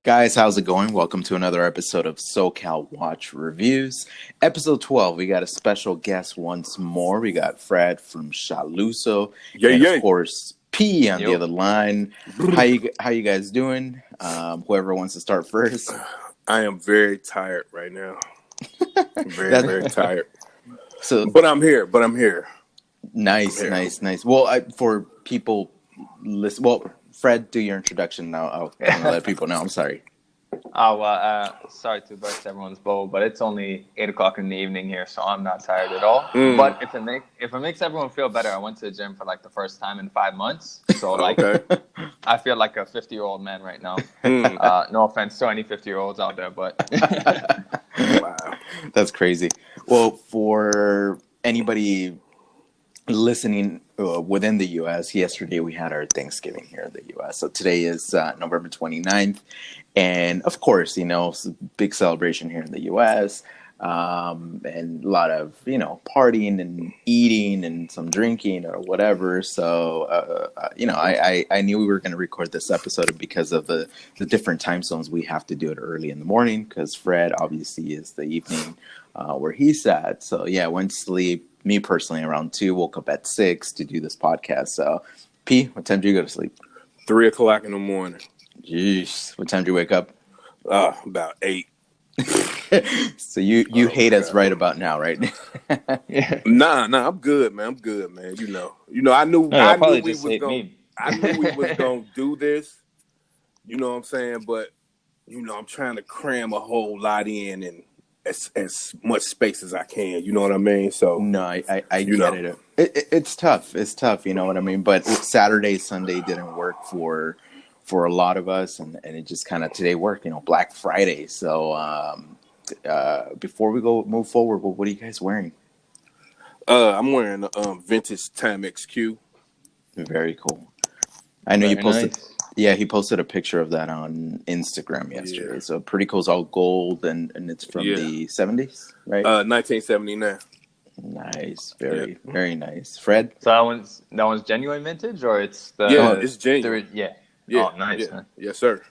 Guys, how's it going? Welcome to another episode of SoCal Watch Reviews. Episode 12, we got a special guest once more. We got Fred from Shaluso. Of course, P on the other line. How you guys doing? Whoever wants to start first. I am very tired right now. Very tired. But I'm here. Nice. Well, for people listen, Fred, do your introduction now. I'll let people know. I'm sorry. Sorry to burst everyone's bubble, but it's only 8 o'clock in the evening here, so I'm not tired at all. But if it makes everyone feel better, I went to the gym for like the first time in 5 months, so I feel like a 50-year-old man right now. No offense to any 50-year-olds out there, but wow, that's crazy. Well, for anybody listening within the U.S., yesterday we had our Thanksgiving here in the U.S. So today is November 29th. And of course, it's a big celebration here in the U.S. And a lot of, partying and eating and some drinking or whatever. So, I knew we were going to record this episode because of the different time zones. We have to do it early in the morning because Fred obviously is the evening where he's at. So, yeah, I went to sleep. Me personally, around 2, woke up at 6 to do this podcast. So, P, what time do you go to sleep? 3 o'clock in the morning. Jeez, what time do you wake up? About 8. So you hate us right about now, right? Nah, I'm good, man. I knew we was gonna do this. You know what I'm saying? But I'm trying to cram a whole lot in and as much space as I can. You know what I mean? So no, I get it. It's tough. It's tough. You know what I mean? But Saturday, Sunday didn't work for a lot of us, and it just kind of today worked. Black Friday. So before we move forward, what are you guys wearing? I'm wearing a vintage Timex Q. Very cool. I know you posted. Nice. Yeah, he posted a picture of that on Instagram yesterday. Yeah. So pretty cool. It's all gold, and it's from the 70s, right? 1979. Nice, very nice. Fred, so that one's genuine vintage, or it's the it's genuine. Yeah. Oh, nice. Yeah. Yes, sir.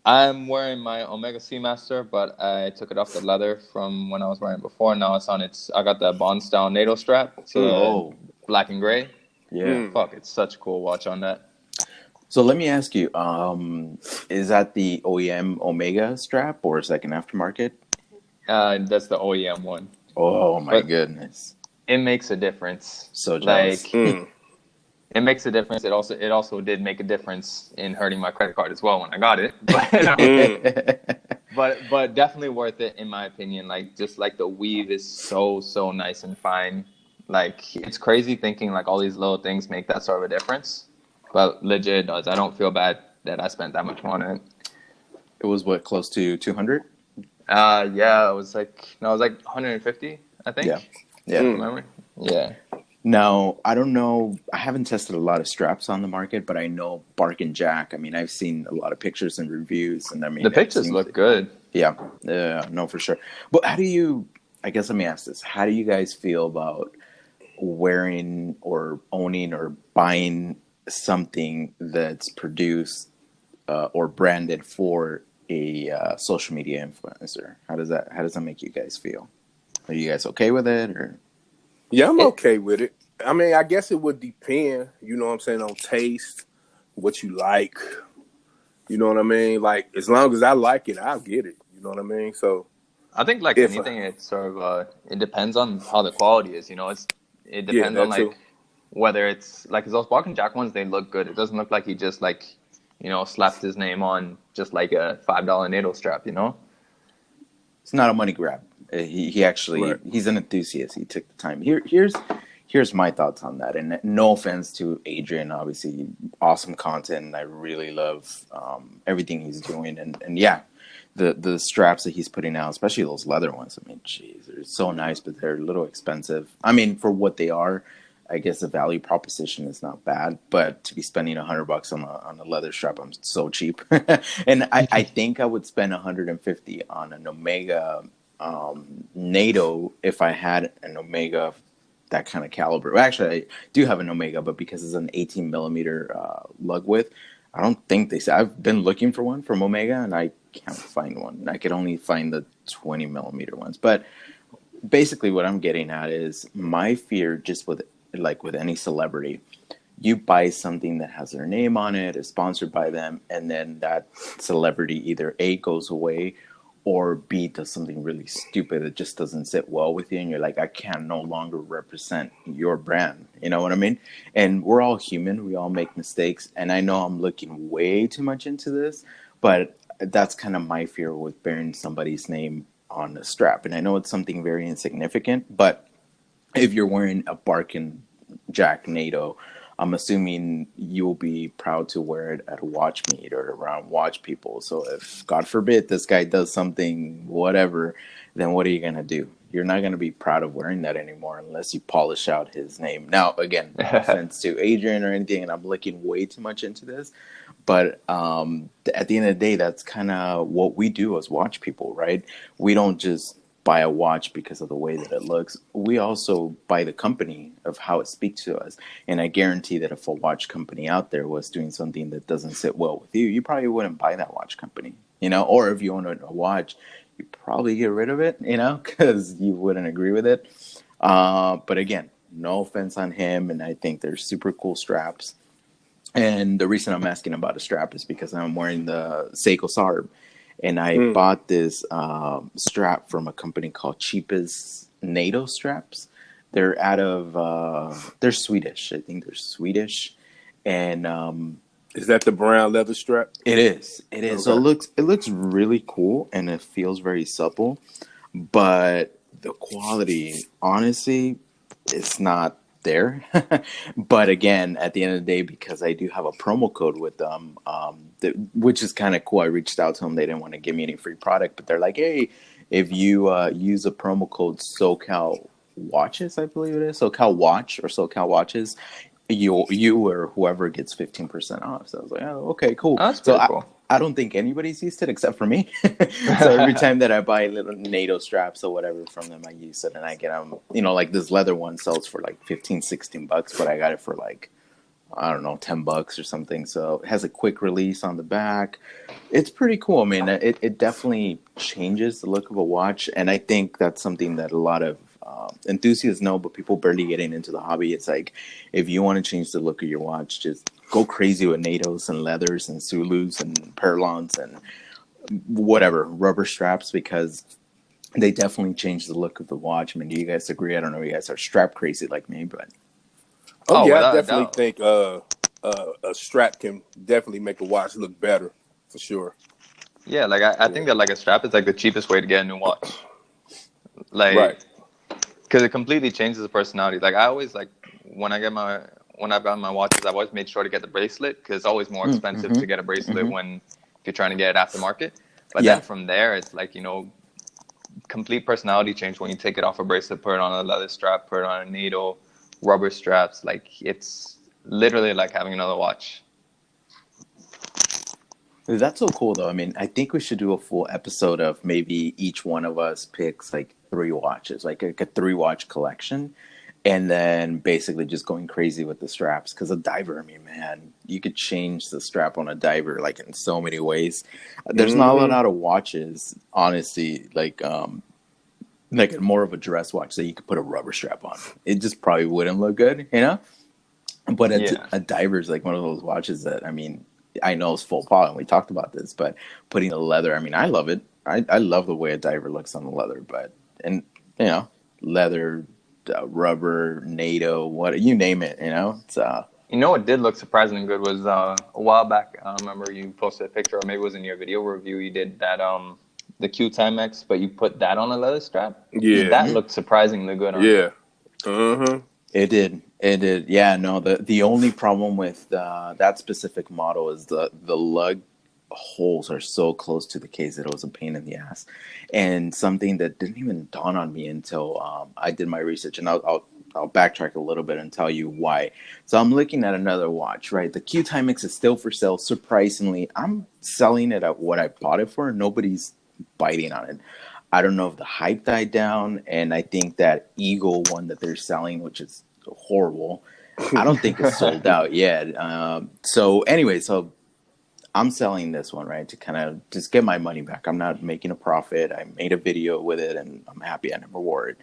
I'm wearing my Omega Seamaster, but I took it off the leather from when I was wearing it before. Now it's on I got the Bond style NATO strap, so black and gray. Yeah, fuck, it's such a cool watch on that. So let me ask you, is that the OEM Omega strap or is that an aftermarket? That's the OEM one. Oh my goodness! It makes a difference. So jealous. It makes a difference. It also did make a difference in hurting my credit card as well when I got it. But definitely worth it in my opinion. Just the weave is so nice and fine. It's crazy thinking all these little things make that sort of a difference. But legit it does. I don't feel bad that I spent that much money on it. It was close to 200? Yeah, it was like 150, I think. Yeah. Remember? Yeah. Now, I don't know. I haven't tested a lot of straps on the market, but I know Bark and Jack. I mean, I've seen a lot of pictures and reviews, and the pictures look good. Yeah, no, for sure. But let me ask this. How do you guys feel about wearing or owning or buying something that's produced or branded for a social media influencer? How does that make you guys feel? Are you guys okay with it, or? Yeah, I'm okay with it. I mean, I guess it would depend, you know what I'm saying, on taste, what you like. You know what I mean? As long as I like it, I'll get it. You know what I mean? So I think anything, it's sort of it depends on how the quality is. It depends on too. Whether it's those Bark and Jack ones, they look good. It doesn't look like he just slapped his name on just like a $5 NATO strap. It's not a money grab. He actually he's an enthusiast. He took the time. Here's my thoughts on that. And no offense to Adrian, obviously awesome content. I really love everything he's doing. And yeah, the straps that he's putting out, especially those leather ones. I mean, geez, they're so nice, but they're a little expensive. I mean, for what they are, I guess the value proposition is not bad. But to be spending $100 on a leather strap, I'm so cheap. And I think I would spend $150 on an Omega NATO if I had an Omega that kind of caliber. Well, actually, I do have an Omega, but because it's an 18 millimeter lug width, I don't think they say. I've been looking for one from Omega, and I can't find one. I could only find the 20 millimeter ones. But basically, what I'm getting at is my fear, just with like with any celebrity, you buy something that has their name on it, is sponsored by them, and then that celebrity either A, goes away, or B, does something really stupid that just doesn't sit well with you, and you're like, I can no longer represent your brand. You know what I mean? And we're all human. We all make mistakes. And I know I'm looking way too much into this, but that's kind of my fear with bearing somebody's name on the strap. And I know it's something very insignificant, but if you're wearing a Barkin Jack NATO, I'm assuming you'll be proud to wear it at a watch meet or around watch people. So if, God forbid, this guy does something, whatever, then what are you going to do? You're not going to be proud of wearing that anymore unless you polish out his name. Now, again, no offense to Adrian or anything, and I'm looking way too much into this. But at the end of the day, that's kind of what we do as watch people, right? We don't just buy a watch because of the way that it looks. We also buy the company of how it speaks to us. And I guarantee that if a watch company out there was doing something that doesn't sit well with you, you probably wouldn't buy that watch company, you know? Or if you own a watch, you probably get rid of it, you know, because you wouldn't agree with it. But again, no offense on him. And I think they're super cool straps. And the reason I'm asking about a strap is because I'm wearing the Seiko Sarb. And I bought this strap from a company called Cheapest NATO Straps. They're out of, they're Swedish. I think they're Swedish. And is that the brown leather strap? It is. It is. Okay. So it looks really cool, and it feels very supple. But the quality, honestly, it's not there. But again, at the end of the day, because I do have a promo code with them, which is kind of cool. I reached out to them. They didn't want to give me any free product, but they're like, hey, if you use a promo code SoCal Watches, I believe it is, SoCal Watch or SoCal Watches, you or whoever gets 15% off. So I was like, oh, okay, cool. Oh, that's pretty cool. I don't think anybody's used it except for me. So every time that I buy little NATO straps or whatever from them, I use it, and I get them, you know, like this leather one sells for like $15-16, but I got it for like, I don't know, $10 or something. So it has a quick release on the back. It's pretty cool. I mean, it definitely changes the look of a watch. And I think that's something that a lot of enthusiasts know, but people barely getting into the hobby. It's like, if you want to change the look of your watch, just go crazy with NATOs and leathers and Zulus and Perlons and whatever, rubber straps, because they definitely change the look of the watch. I mean, do you guys agree? I don't know if you guys are strap crazy like me, but... Oh yeah, I definitely think a strap can definitely make a watch look better, for sure. Yeah, like I think that like a strap is like the cheapest way to get a new watch. Like, right. Because it completely changes the personality. Like I always like when I buy my watches, I've always made sure to get the bracelet because it's always more expensive to get a bracelet when if you're trying to get it aftermarket. But then from there, it's like, you know, complete personality change when you take it off a bracelet, put it on a leather strap, put it on a needle, rubber straps. Like it's literally like having another watch. That's so cool, though. I mean, I think we should do a full episode of maybe each one of us picks like 3 watches, like a 3-watch collection, and then basically just going crazy with the straps. Because a diver, I mean, man, you could change the strap on a diver like in so many ways. There's not a lot of watches, honestly, like more of a dress watch that you could put a rubber strap on. It just probably wouldn't look good, you know? But a diver is like one of those watches that, I mean, I know it's full pot, and we talked about this, but putting the leather, I mean, I love it. I love the way a diver looks on the leather, and you know, leather, rubber, NATO, what, you name it, you know? It's, you know what did look surprisingly good was a while back, I remember you posted a picture, or maybe it was in your video review, you did that, the Q Timex, but you put that on a leather strap. Yeah. That looked surprisingly good on it. Yeah. It did. Yeah, no, the only problem with that specific model is the lug holes are so close to the case that it was a pain in the ass. And something that didn't even dawn on me until I did my research, and I'll backtrack a little bit and tell you why. So I'm looking at another watch, right? The Q Timex is still for sale. Surprisingly, I'm selling it at what I bought it for. Nobody's biting on it. I don't know if the hype died down, and I think that Eagle one that they're selling, which is horrible, I don't think it's sold out yet. So anyway, so I'm selling this one, right, to kind of just get my money back. I'm not making a profit. I made a video with it, and I'm happy I never wore it.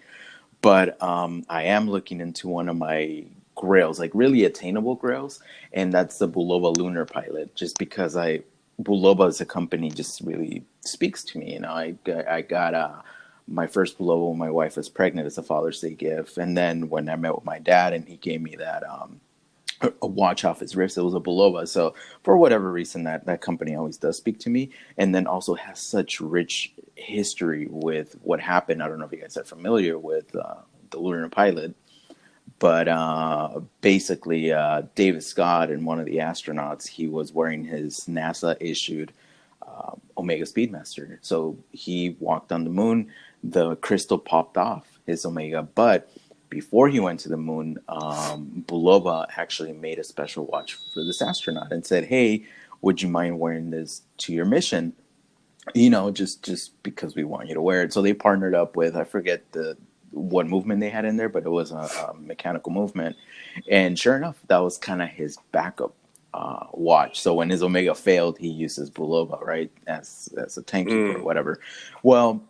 But I am looking into one of my grails, like really attainable grails, and that's the Bulova Lunar Pilot. Just because Bulova as a company just really speaks to me. You know, I got my first Bulova when my wife was pregnant as a Father's Day gift, and then when I met with my dad and he gave me that a watch off his wrist, it was a Bulova. So for whatever reason, that company always does speak to me, and then also has such rich history with what happened. I don't know if you guys are familiar with the Lunar Pilot, but basically David Scott and one of the astronauts, he was wearing his NASA issued Omega Speedmaster. So he walked on the moon, the crystal popped off his Omega, but before he went to the moon, Bulova actually made a special watch for this astronaut and said, "Hey, would you mind wearing this to your mission? You know, just because we want you to wear it." So they partnered up with, I forget what movement they had in there, but it was a mechanical movement. And sure enough, that was kind of his backup watch. So when his Omega failed, he used his Bulova, right, as a timekeeper or whatever. Well,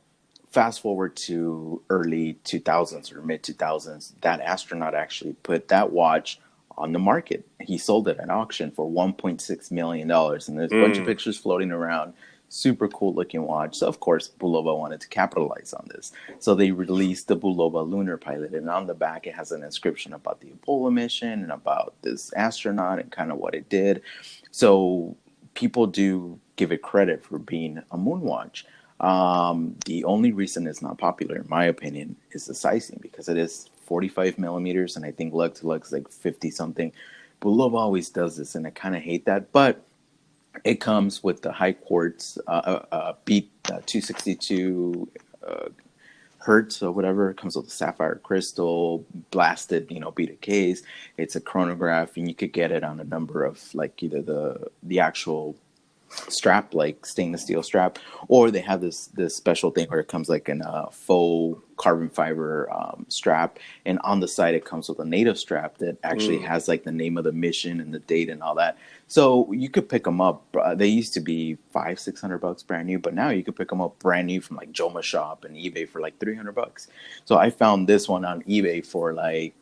fast forward to early 2000s or mid 2000s, that astronaut actually put that watch on the market. He sold it at auction for $1.6 million. And there's a bunch of pictures floating around. Super cool looking watch. So, of course, Bulova wanted to capitalize on this. So they released the Bulova Lunar Pilot. And on the back, it has an inscription about the Apollo mission and about this astronaut and kind of what it did. So people do give it credit for being a moon watch. The only reason it's not popular, in my opinion, is the sizing, because it is 45 millimeters, and I think lug to lug is like 50 something. Bulova always does this, and I kind of hate that. But it comes with the high quartz beat 262 hertz or whatever. It comes with a sapphire crystal, blasted, beat a case. It's a chronograph, and you could get it on a number of, like, either the actual strap, like stainless steel strap, or they have this special thing where it comes like in a faux carbon fiber strap, and on the side it comes with a NATO strap that actually has like the name of the mission and the date and all that. So you could pick them up. They used to be $500-600 brand new, but now you could pick them up brand new from like Joma Shop and eBay for like $300. So I found this one on eBay for like,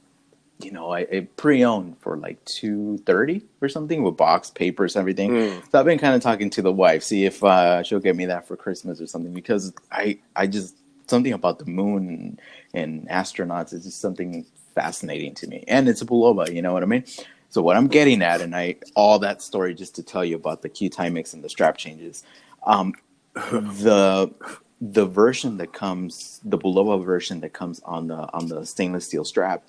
I pre-owned for like $230 or something, with box, papers, everything. So I've been kind of talking to the wife, see if she'll get me that for Christmas or something, because I just, something about the moon and astronauts is just something fascinating to me. And it's a Bulova, you know what I mean? So what I'm getting at, and all that story just to tell you about the Q Timex and the strap changes, the version that comes, the Bulova version that comes on the stainless steel strap,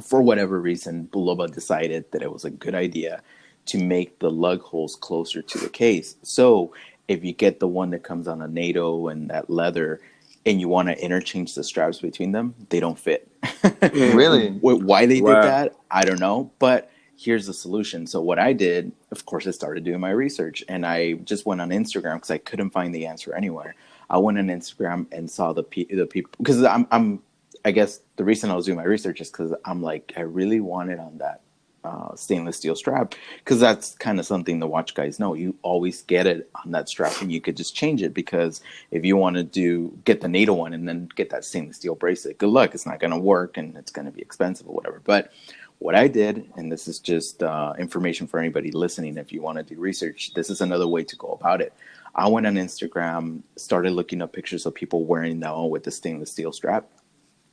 for whatever reason, Bulova decided that it was a good idea to make the lug holes closer to the case. So if you get the one that comes on a NATO and that leather, and you want to interchange the straps between them, they don't fit. Really? Why they did that, I don't know. But here's the solution. So what I did, of course, I started doing my research, and I just went on Instagram because I couldn't find the answer anywhere. I went on Instagram and saw the people, because I guess the reason I was doing my research is because I'm like, I really want it on that stainless steel strap, because that's kind of something the watch guys know. You always get it on that strap, and you could just change it, because if you want to get the NATO one and then get that stainless steel bracelet, good luck. It's not going to work, and it's going to be expensive or whatever. But what I did, and this is just information for anybody listening, if you want to do research, this is another way to go about it. I went on Instagram, started looking up pictures of people wearing that one with the stainless steel strap.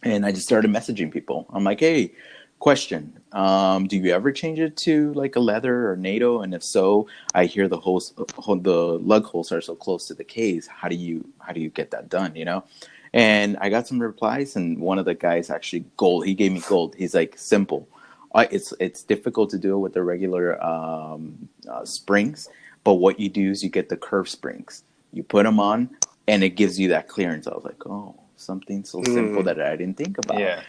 And I just started messaging people. I'm like, hey, question, do you ever change it to like a leather or NATO? And if so, I hear the lug holes are so close to the case. How do you get that done, And I got some replies, and one of the guys actually he gave me gold. He's like, simple. It's difficult to do it with the regular springs, but what you do is you get the curved springs. You put them on, and it gives you that clearance. I was like, oh, something so simple that I didn't think about. Yeah.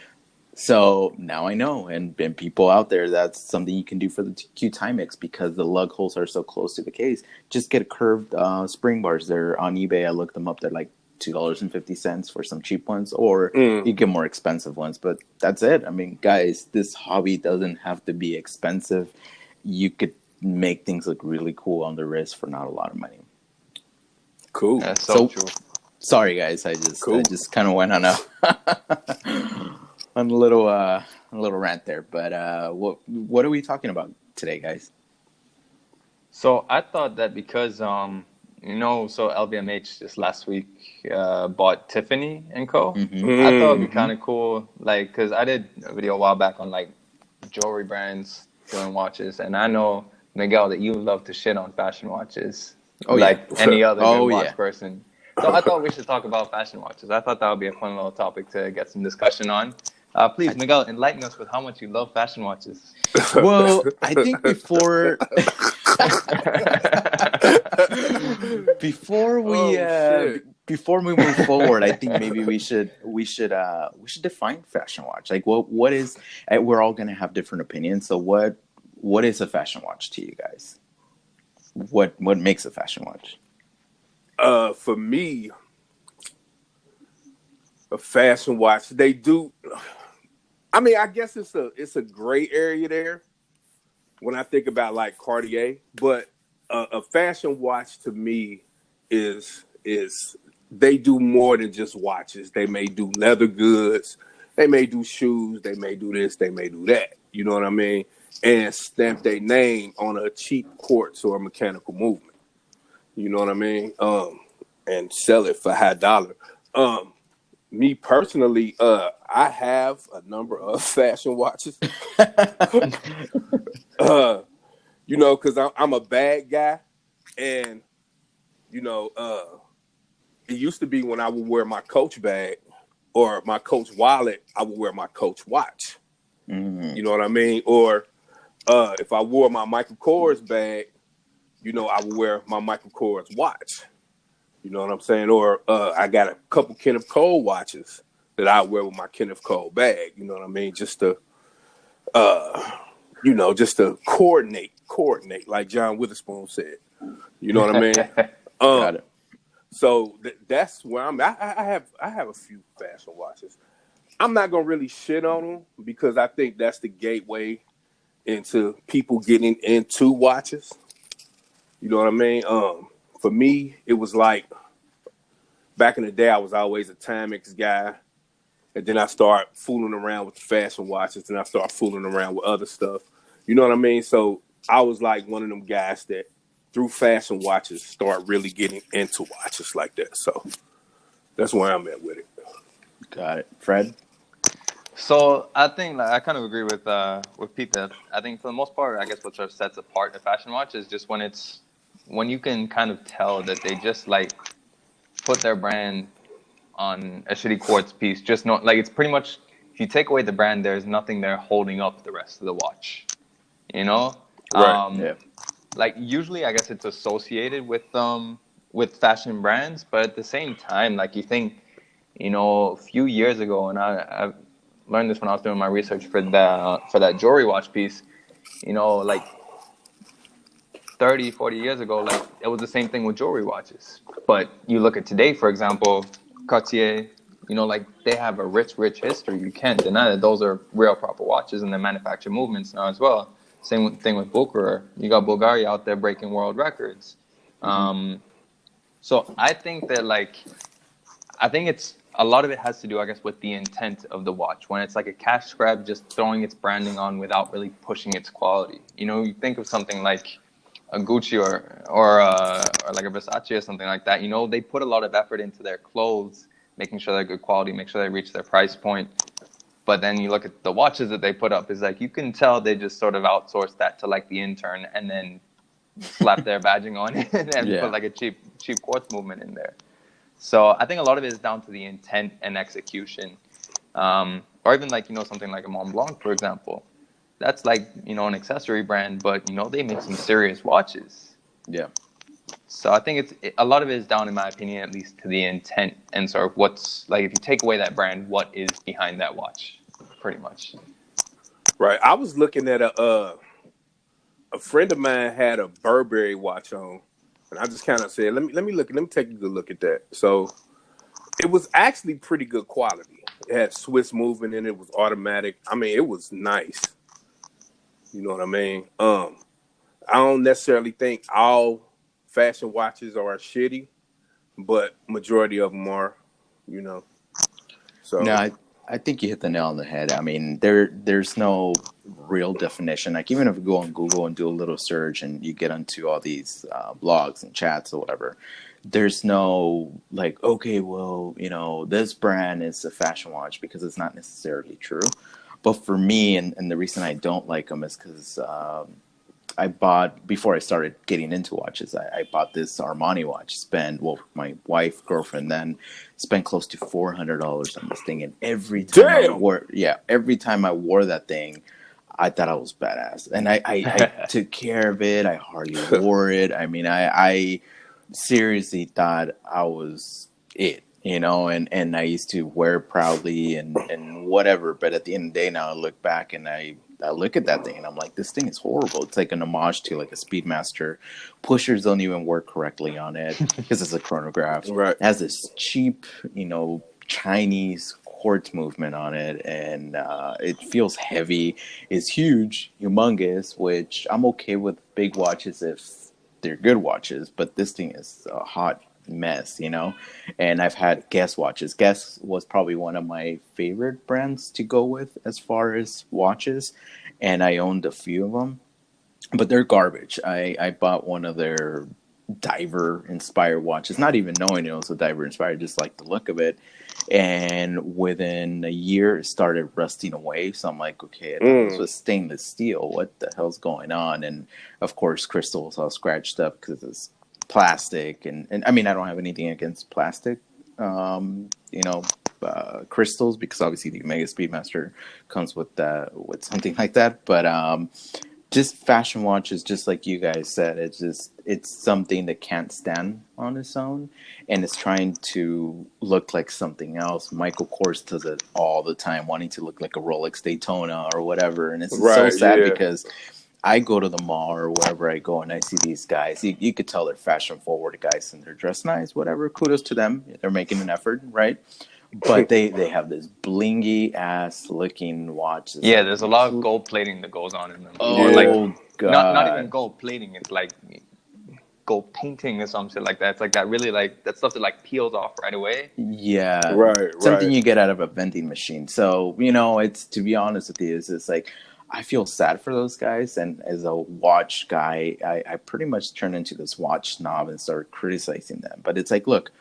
So now I know, and people out there, that's something you can do for the Q Timex, because the lug holes are so close to the case. Just get curved spring bars. They're on eBay. I looked them up. They're like $2.50 for some cheap ones, or you get more expensive ones. But that's it. I mean, guys, this hobby doesn't have to be expensive. You could make things look really cool on the wrist for not a lot of money. Cool. That's so true. Sorry guys, I just kind of went on a on a little rant there. But what are we talking about today, guys? So I thought that because so LVMH just last week bought Tiffany Co. I thought it'd be kind of cool, like, because I did a video a while back on like jewelry brands doing watches, and I know, Miguel, that you love to shit on fashion watches, any other good watch person. So I thought we should talk about fashion watches. I thought that would be a fun little topic to get some discussion on. Please, Miguel, enlighten us with how much you love fashion watches. Well, I think before we move forward, I think maybe we should define fashion watch. Like, what is? We're all gonna have different opinions. So what is a fashion watch to you guys? What makes a fashion watch? For me, a fashion watch, they do. I mean, I guess it's a gray area there when I think about like Cartier, but a fashion watch to me is they do more than just watches. They may do leather goods, they may do shoes, they may do this, they may do that. You know what I mean? And stamp their name on a cheap quartz or a mechanical movement. You know what I mean? And sell it for high dollar. Me personally, I have a number of fashion watches. Because I'm a bag guy, and it used to be when I would wear my Coach bag or my Coach wallet, I would wear my Coach watch. You know what I mean? Or if I wore my Michael Kors bag, I would wear my Michael Kors watch. You know what I'm saying? Or I got a couple Kenneth Cole watches that I wear with my Kenneth Cole bag. You know what I mean? Just to, just to coordinate, like John Witherspoon said. You know what I mean? Got it. So that's where I'm. I have a few fashion watches. I'm not gonna really shit on them because I think that's the gateway into people getting into watches. You know what I mean? For me, it was like back in the day, I was always a Timex guy. And then I start fooling around with the fashion watches, and I start fooling around with other stuff. You know what I mean? So I was like one of them guys that through fashion watches start really getting into watches like that. So that's where I'm at with it. Got it. Fred? So I think I kind of agree with Pete that I think for the most part, I guess what sort of sets apart a fashion watch is just when you can kind of tell that they just like put their brand on a shitty quartz piece. Just not like it's pretty much, if you take away the brand, there's nothing there holding up the rest of the watch. Right. Like usually I guess it's associated with fashion brands, but at the same time, like you think, a few years ago, and I learned this when I was doing my research for that jewelry watch piece, like 30, 40 years ago, like it was the same thing with jewelry watches. But you look at today, for example, Cartier, like they have a rich history. You can't deny that those are real proper watches, and they manufacture movements now as well. Same thing with Bulgari. You got Bulgari out there breaking world records. So I think that it's a lot of it has to do, I guess, with the intent of the watch. When it's like a cash grab, just throwing its branding on without really pushing its quality. You think of something like a Gucci or like a Versace or something like that. They put a lot of effort into their clothes, making sure they're good quality, make sure they reach their price point. But then you look at the watches that they put up, is like you can tell they just sort of outsourced that to like the intern and then slap their badging on it and put like a cheap quartz movement in there. So I think a lot of it is down to the intent and execution. Or even like, something like a Mont Blanc, for example. That's like, an accessory brand, but, they make some serious watches. Yeah. So I think a lot of it is down, in my opinion, at least to the intent and sort of what's, like, if you take away that brand, what is behind that watch, pretty much. Right. I was looking at a friend of mine had a Burberry watch on, and I just kind of said, let me take a good look at that. So it was actually pretty good quality. It had Swiss movement in it. It was automatic. I mean, it was nice. You know what I mean? I don't necessarily think all fashion watches are shitty, but majority of them are, you know. So No, I think you hit the nail on the head. I mean, there's no real definition. Like even if you go on Google and do a little search and you get onto all these blogs and chats or whatever, there's no like, okay, well, this brand is a fashion watch because it's not necessarily true. But for me, and the reason I don't like them is because I bought, before I started getting into watches, I bought this Armani watch. My wife, girlfriend then spent close to $400 on this thing. And every time every time I wore that thing, I thought I was badass. And I took care of it. I hardly wore it. I mean, I seriously thought I was it, and I used to wear it proudly and whatever. But at the end of the day, now I look back and I look at that thing and I'm like, this thing is horrible. It's like an homage to like a Speedmaster. Pushers don't even work correctly on it because it's a chronograph. Right. It has this cheap, Chinese quartz movement on it, and it feels heavy. It's huge, humongous, which I'm okay with big watches if they're good watches, but this thing is a hot mess, and I've had Guess watches. Guess was probably one of my favorite brands to go with as far as watches, and I owned a few of them, but they're garbage. I bought one of their diver inspired watches, not even knowing it was a diver inspired, just like the look of it, and within a year it started rusting away. So I'm like, okay, this was stainless steel, what the hell's going on? And of course crystal was all scratched up because it's plastic, and I mean, I don't have anything against plastic crystals, because obviously the Omega Speedmaster comes with something like that, but just fashion watches, just like you guys said, it's something that can't stand on its own, and it's trying to look like something else. Michael Kors does it all the time, wanting to look like a Rolex Daytona or whatever, and it's so sad because I go to the mall or wherever I go and I see these guys. You could tell they're fashion forward guys and they're dressed nice, whatever. Kudos to them. They're making an effort, right? But they have this blingy ass looking watch. Yeah, there's a lot of gold plating that goes on in them. Oh, God. Not even gold plating. It's like gold painting or something like that. It's like that really like that stuff that like peels off right away. Yeah. Right. Something you get out of a vending machine. So, it's, to be honest with you, it's like, I feel sad for those guys. And as a watch guy, I pretty much turned into this watch snob and started criticizing them. But it's like, look,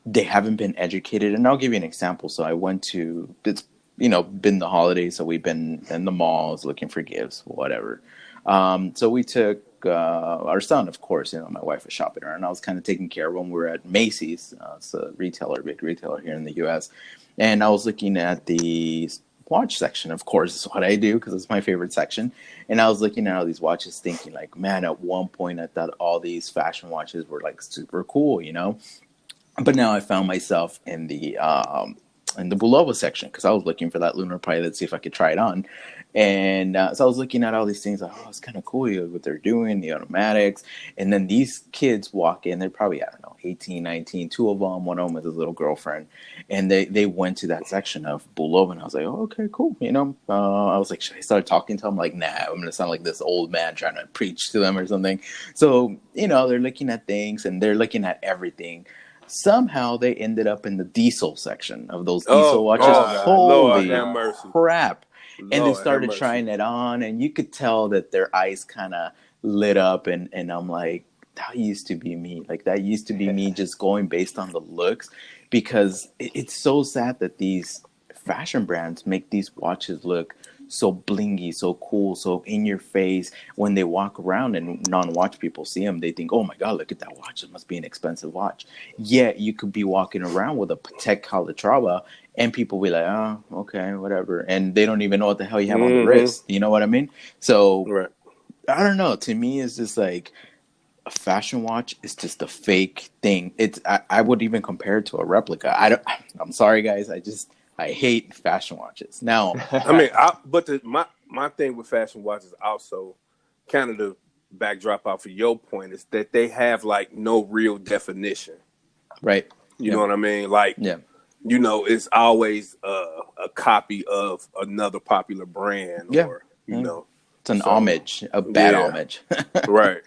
they haven't been educated. And I'll give you an example. So I went to, it's, been the holidays. So we've been in the malls looking for gifts, whatever. So we took our son, of course, my wife was shopping around. I was kind of taking care of him. We were at Macy's. It's a big retailer here in the U.S. And I was looking at the watch section, of course, is what I do because it's my favorite section. And I was looking at all these watches thinking like, man, at one point I thought all these fashion watches were like super cool, But now I found myself in the Bulova section because I was looking for that Lunar pilot, see if I could try it on. And so I was looking at all these things like, oh, it's kind of cool what they're doing, the automatics. And then these kids walk in, they're probably, I don't know, 18, 19, two of them, one of them with his little girlfriend. And they went to that section of Bulova, and I was like, oh, okay, cool. I was like, should I start talking to them? Like, nah, I'm going to sound like this old man trying to preach to them or something. So, they're looking at things and they're looking at everything. Somehow they ended up in the diesel section of those diesel watches. Holy crap. And they started trying it on, and you could tell that their eyes kind of lit up, and I'm like, that used to be me. Like, that used to be me just going based on the looks, because it's so sad that these fashion brands make these watches look so blingy, so cool, so in your face. When they walk around and non-watch people see them, they think, oh my God, look at that watch. It must be an expensive watch. Yet you could be walking around with a Patek Calatrava and people be like, oh, okay, whatever. And they don't even know what the hell you have on the wrist. You know what I mean? So I don't know. To me, it's just like a fashion watch is just a fake thing. I would even compare it to a replica. I'm sorry, guys. I hate fashion watches. Now, I mean, my thing with fashion watches also, kind of the backdrop off of your point, is that they have like no real definition. Right. You know what I mean? Like, it's always a copy of another popular brand, or It's an So, homage, a bad homage. Right.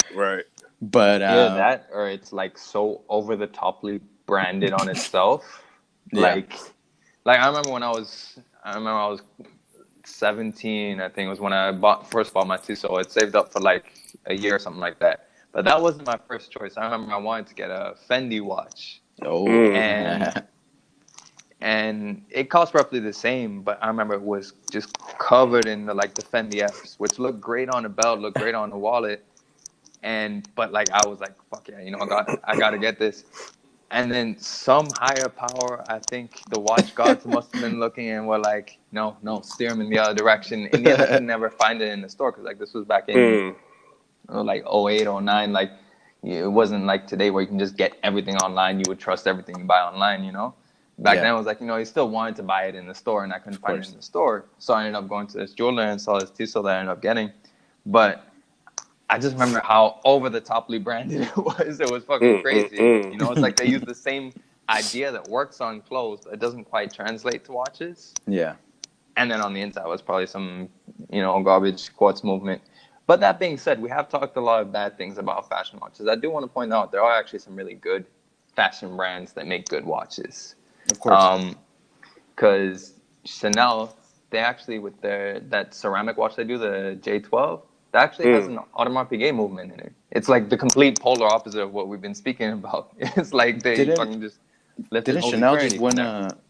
But Either that, or it's like so over the toply branded on itself. yeah. Like I remember I was 17. I think it was when I first bought my Tissot. It saved up for like a year or something like that. But that wasn't my first choice. I remember I wanted to get a Fendi watch, Oh. and it cost roughly the same. But I remember it was just covered in the Fendi F's, which looked great on the belt, looked great on the wallet. But like I was like, fuck yeah, I gotta get this. And then some higher power, I think the watch gods must have been looking and were like, no, steer them in the other direction. In the end, I could never find it in the store because like this was back in like 08, 09. Like it wasn't like today where you can just get everything online. You would trust everything you buy online, Back then it was like, you still wanted to buy it in the store and I couldn't find it in the store. So I ended up going to this jeweler and saw this Tissot that I ended up getting. But I just remember how over the toply branded it was. It was fucking crazy. It's like they use the same idea that works on clothes, but it doesn't quite translate to watches. Yeah. And then on the inside was probably some, garbage quartz movement. But that being said, we have talked a lot of bad things about fashion watches. I do want to point out there are actually some really good fashion brands that make good watches. Of course. Because Chanel, they actually, with that ceramic watch they do, the J12, that actually has an Audemars Piguet movement in it. It's like the complete polar opposite of what we've been speaking about. It's like they fucking just lifted didn't Chanel just win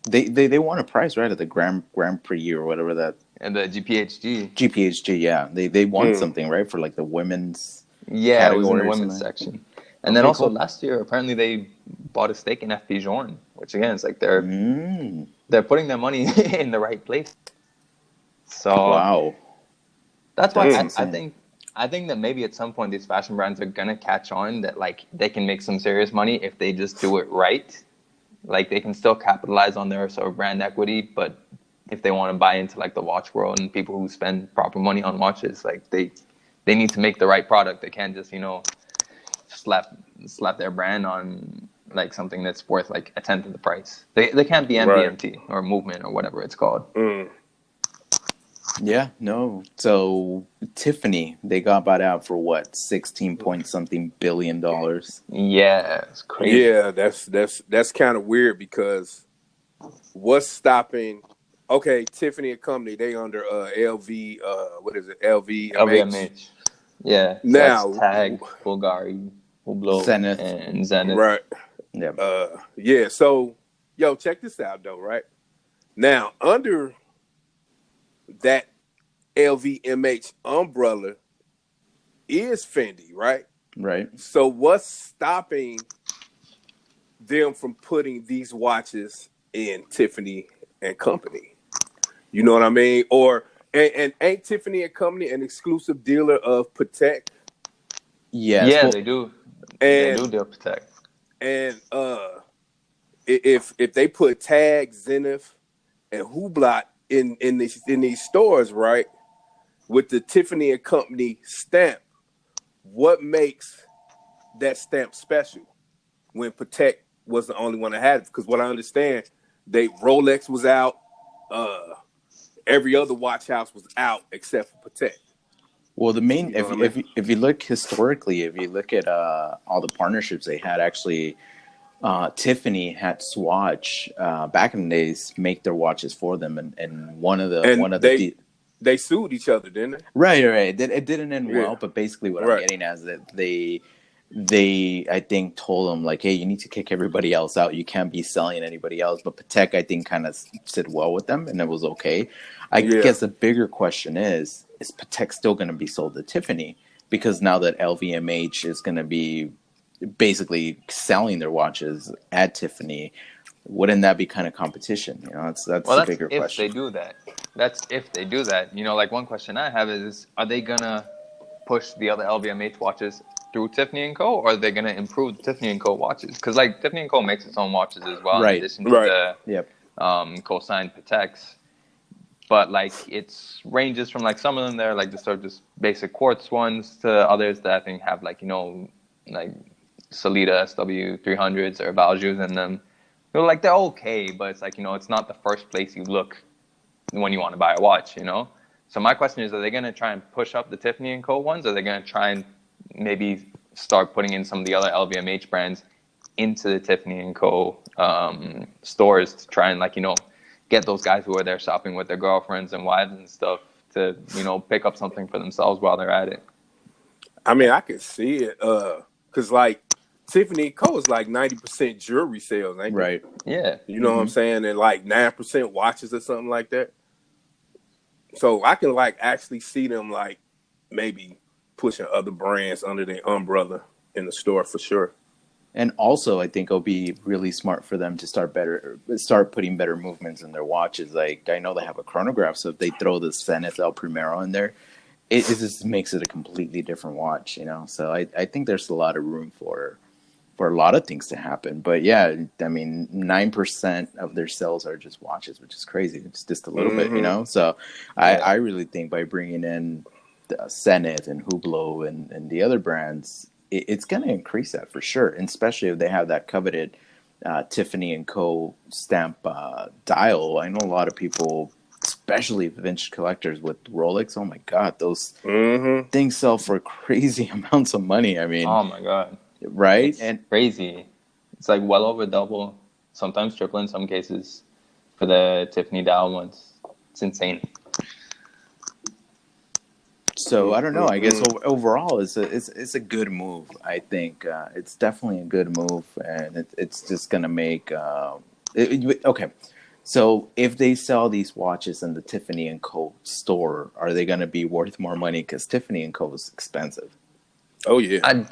they won a prize, right, at the Grand Prix or whatever that. And the GPHG. GPHG, yeah. They won something, right, for like the women's category. It was in the women's section. And then also last year, apparently they bought a stake in FP Journe, which again, it's like they're putting their money in the right place. So wow. That's why I think that maybe at some point these fashion brands are gonna catch on that like they can make some serious money if they just do it right. Like they can still capitalize on their sort of brand equity, but if they want to buy into like the watch world and people who spend proper money on watches, like they need to make the right product. They can't just slap their brand on like something that's worth like a tenth of the price. They can't be MVMT or movement or whatever it's called. Yeah, no. So Tiffany, they got bought out for what, 16 point something billion dollars. Yeah, it's crazy. Yeah, that's kind of weird because what's stopping? Okay, Tiffany and Company, they under LV. What is it? LVMH. Yeah. Now so Tag, Bulgari, Hublot, Zenith, and Zenith. Right. Yeah. Yeah. So, check this out though. Right now, under that LVMH umbrella is Fendi, right? Right. So what's stopping them from putting these watches in Tiffany and Company? You know what I mean? And ain't Tiffany and Company an exclusive dealer of Patek? Yes. Yeah, they do. They do deal Patek. And if they put Tag, Zenith, and Hublot in these stores, right, with the Tiffany and Company stamp, what makes that stamp special when Patek was the only one that had it? Because what I understand, Rolex was out, every other watch house was out except for Patek. Well, the main, if you look historically, if you look at all the partnerships they had, actually, Tiffany had Swatch back in the days make their watches for them, and they sued each other, didn't they? Right. It didn't end well, but basically what I'm getting at is that they I think told them like, hey, you need to kick everybody else out. You can't be selling anybody else. But Patek, I think, kind of did well with them, and it was okay. I guess the bigger question is Patek still going to be sold to Tiffany? Because now that LVMH is going to be basically selling their watches at Tiffany, wouldn't that be kind of competition? That's the bigger question. If they do that. That's if they do that. Like one question I have is, are they gonna push the other LVMH watches through Tiffany & Co, or are they gonna improve the Tiffany & Co watches? Because like Tiffany & Co makes its own watches as well, in addition to the co-signed Pateks. But like it's ranges from like some of them they're like the sort of just basic quartz ones to others that I think have like like Solida SW300s or Valjus in them. Like they're okay, but it's like it's not the first place you look when you want to buy a watch. So my question is, are they going to try and push up the Tiffany & Co. ones? Or are they going to try and maybe start putting in some of the other LVMH brands into the Tiffany & Co. Stores to try and, like, you know, get those guys who are there shopping with their girlfriends and wives and stuff to, you know, pick up something for themselves while they're at it? I mean, I can see it. Because, like, Tiffany Co. is like 90% jewelry sales, ain't right? Yeah. You know what I'm saying? And like 9% watches or something like that. So I can like actually see them like maybe pushing other brands under their umbrella in the store for sure. And also, I think it'll be really smart for them to start putting better movements in their watches. Like, I know they have a chronograph, so if they throw the Zenith El Primero in there, it just makes it a completely different watch, you know? So I think there's a lot of room for a lot of things to happen. But yeah, I mean, 9% of their sales are just watches, which is crazy. It's just a little bit, you know? So I really think by bringing in the Zenith and Hublot and the other brands, it's going to increase that for sure. And especially if they have that coveted Tiffany & Co. stamp dial. I know a lot of people, especially vintage collectors with Rolex, oh my God, those things sell for crazy amounts of money. I mean, oh my God. Right? It's crazy. It's like well over double, sometimes triple in some cases for the Tiffany dial ones. It's insane. So I don't know. I guess overall, it's a good move. I think it's definitely a good move, and it's just gonna make okay. So if they sell these watches in the Tiffany & Co. store, are they gonna be worth more money? Because Tiffany & Co. is expensive. Oh yeah.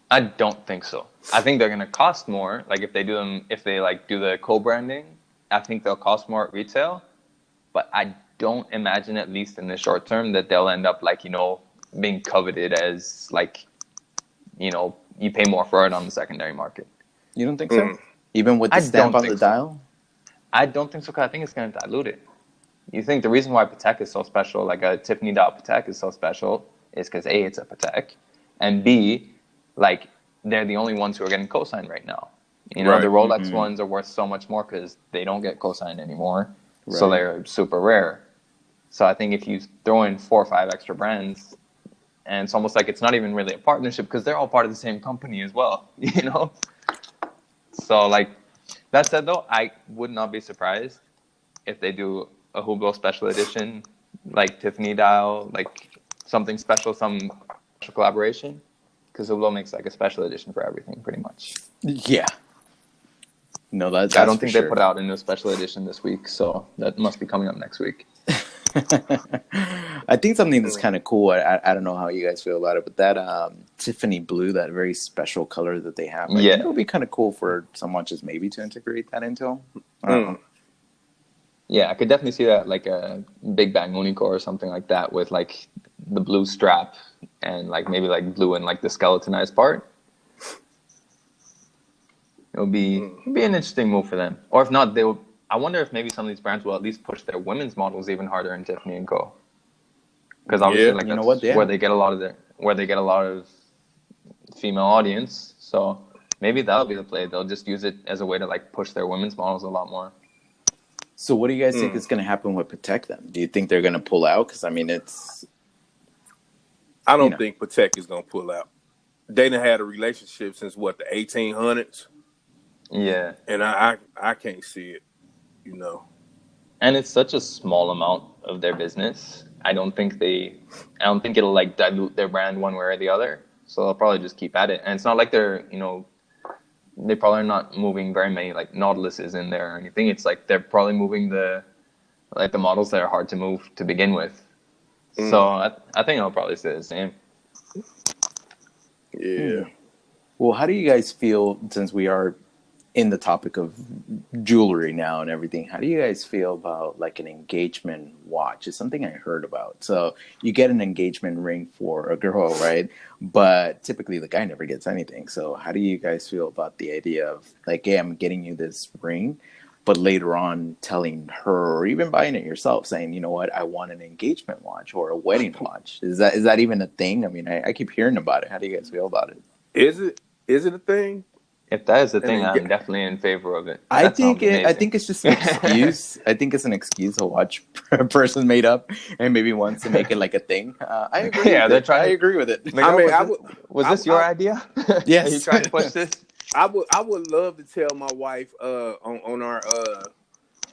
I don't think so. I think they're gonna cost more. Like if they like do the co-branding, I think they'll cost more at retail. But I don't imagine, at least in the short term, that they'll end up like, you know, being coveted as like, you know, you pay more for it on the secondary market. You don't think so? Even with the stamp on the dial? I don't think so, because I think it's going to dilute it. You think the reason why Patek is so special, like a Tiffany dial Patek is so special, is because A, it's a Patek, and B, like, they're the only ones who are getting co-signed right now. You know, the Rolex ones are worth so much more because they don't get co-signed anymore. Right. So they're super rare. So I think if you throw in 4 or 5 extra brands, and it's almost like it's not even really a partnership because they're all part of the same company as well, you know? So, like, that said, though, I would not be surprised if they do a Hublot special edition, like Tiffany dial, like something special, some special collaboration, because Hublot makes like a special edition for everything, pretty much. Yeah. No, that's I don't think sure. they put out a new special edition this week, so that must be coming up next week. I think something that's kind of cool. I don't know how you guys feel about it, but that Tiffany blue, that very special color that they have, I think it would be kind of cool for some watches maybe to integrate that into them. Yeah, I could definitely see that, like a Big Bang Unicorn or something like that, with like the blue strap and like maybe like blue and like the skeletonized part. It would be an interesting move for them. Or if not, I wonder if maybe some of these brands will at least push their women's models even harder in Tiffany & Co. Because obviously, like, that's where they get a lot of female audience. So maybe that'll be the play. They'll just use it as a way to like push their women's models a lot more. So what do you guys think is going to happen with Patek then? Do you think they're going to pull out? Because I mean, I don't think Patek is going to pull out. They done had a relationship since what, the 1800s? Yeah. And I can't see it, you know. And it's such a small amount of their business. I don't think it'll like dilute their brand one way or the other. So they'll probably just keep at it. And it's not like they're, you know, they probably are not moving very many like Nautiluses in there or anything. It's like they're probably moving the models that are hard to move to begin with. So I think it'll probably stay the same. Yeah. Well, how do you guys feel, since we are in the topic of jewelry now and everything, how do you guys feel about like an engagement watch? It's something I heard about. So you get an engagement ring for a girl, right? But typically the guy never gets anything. So how do you guys feel about the idea of like, hey, I'm getting you this ring, but later on telling her, or even buying it yourself, saying, you know what, I want an engagement watch or a wedding watch? Is that even a thing? I mean, I keep hearing about it. How do you guys feel about it? Is it a thing? If that is the thing, I'm definitely in favor of it. I think it's just an excuse. I think it's an excuse a watch person made up and maybe wants to make it like a thing. I agree. Yeah, they're trying. I agree with it. Miguel, was this your idea? Yes. Are you trying to push this? I would love to tell my wife on our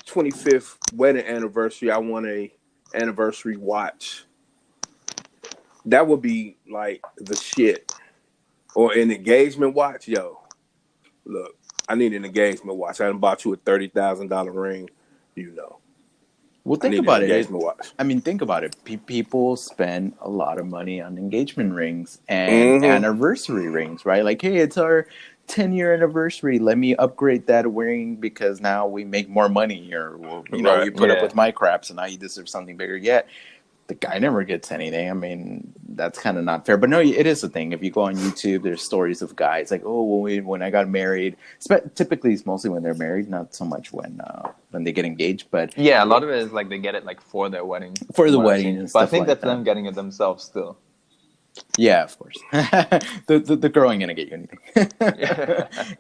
25th wedding anniversary, I want a anniversary watch. That would be like the shit. Or an engagement watch, yo. Look, I need an engagement watch. I done bought you a $30,000 ring, you know. Well, think about it. I mean, think about it. People spend a lot of money on engagement rings and anniversary rings, right? Like, hey, it's our 10-year anniversary. Let me upgrade that ring because now we make more money, or you know, you put up with my crap, so now you deserve something bigger yet. The guy never gets anything. I mean, that's kind of not fair. But no, it is a thing. If you go on YouTube, there's stories of guys like, oh, when I got married. Typically, it's mostly when they're married, not so much when they get engaged. But yeah, a lot of it is like they get it like for their wedding. For the wedding and stuff. But I think that's them getting it themselves still. Yeah, of course. the girl ain't gonna get you anything.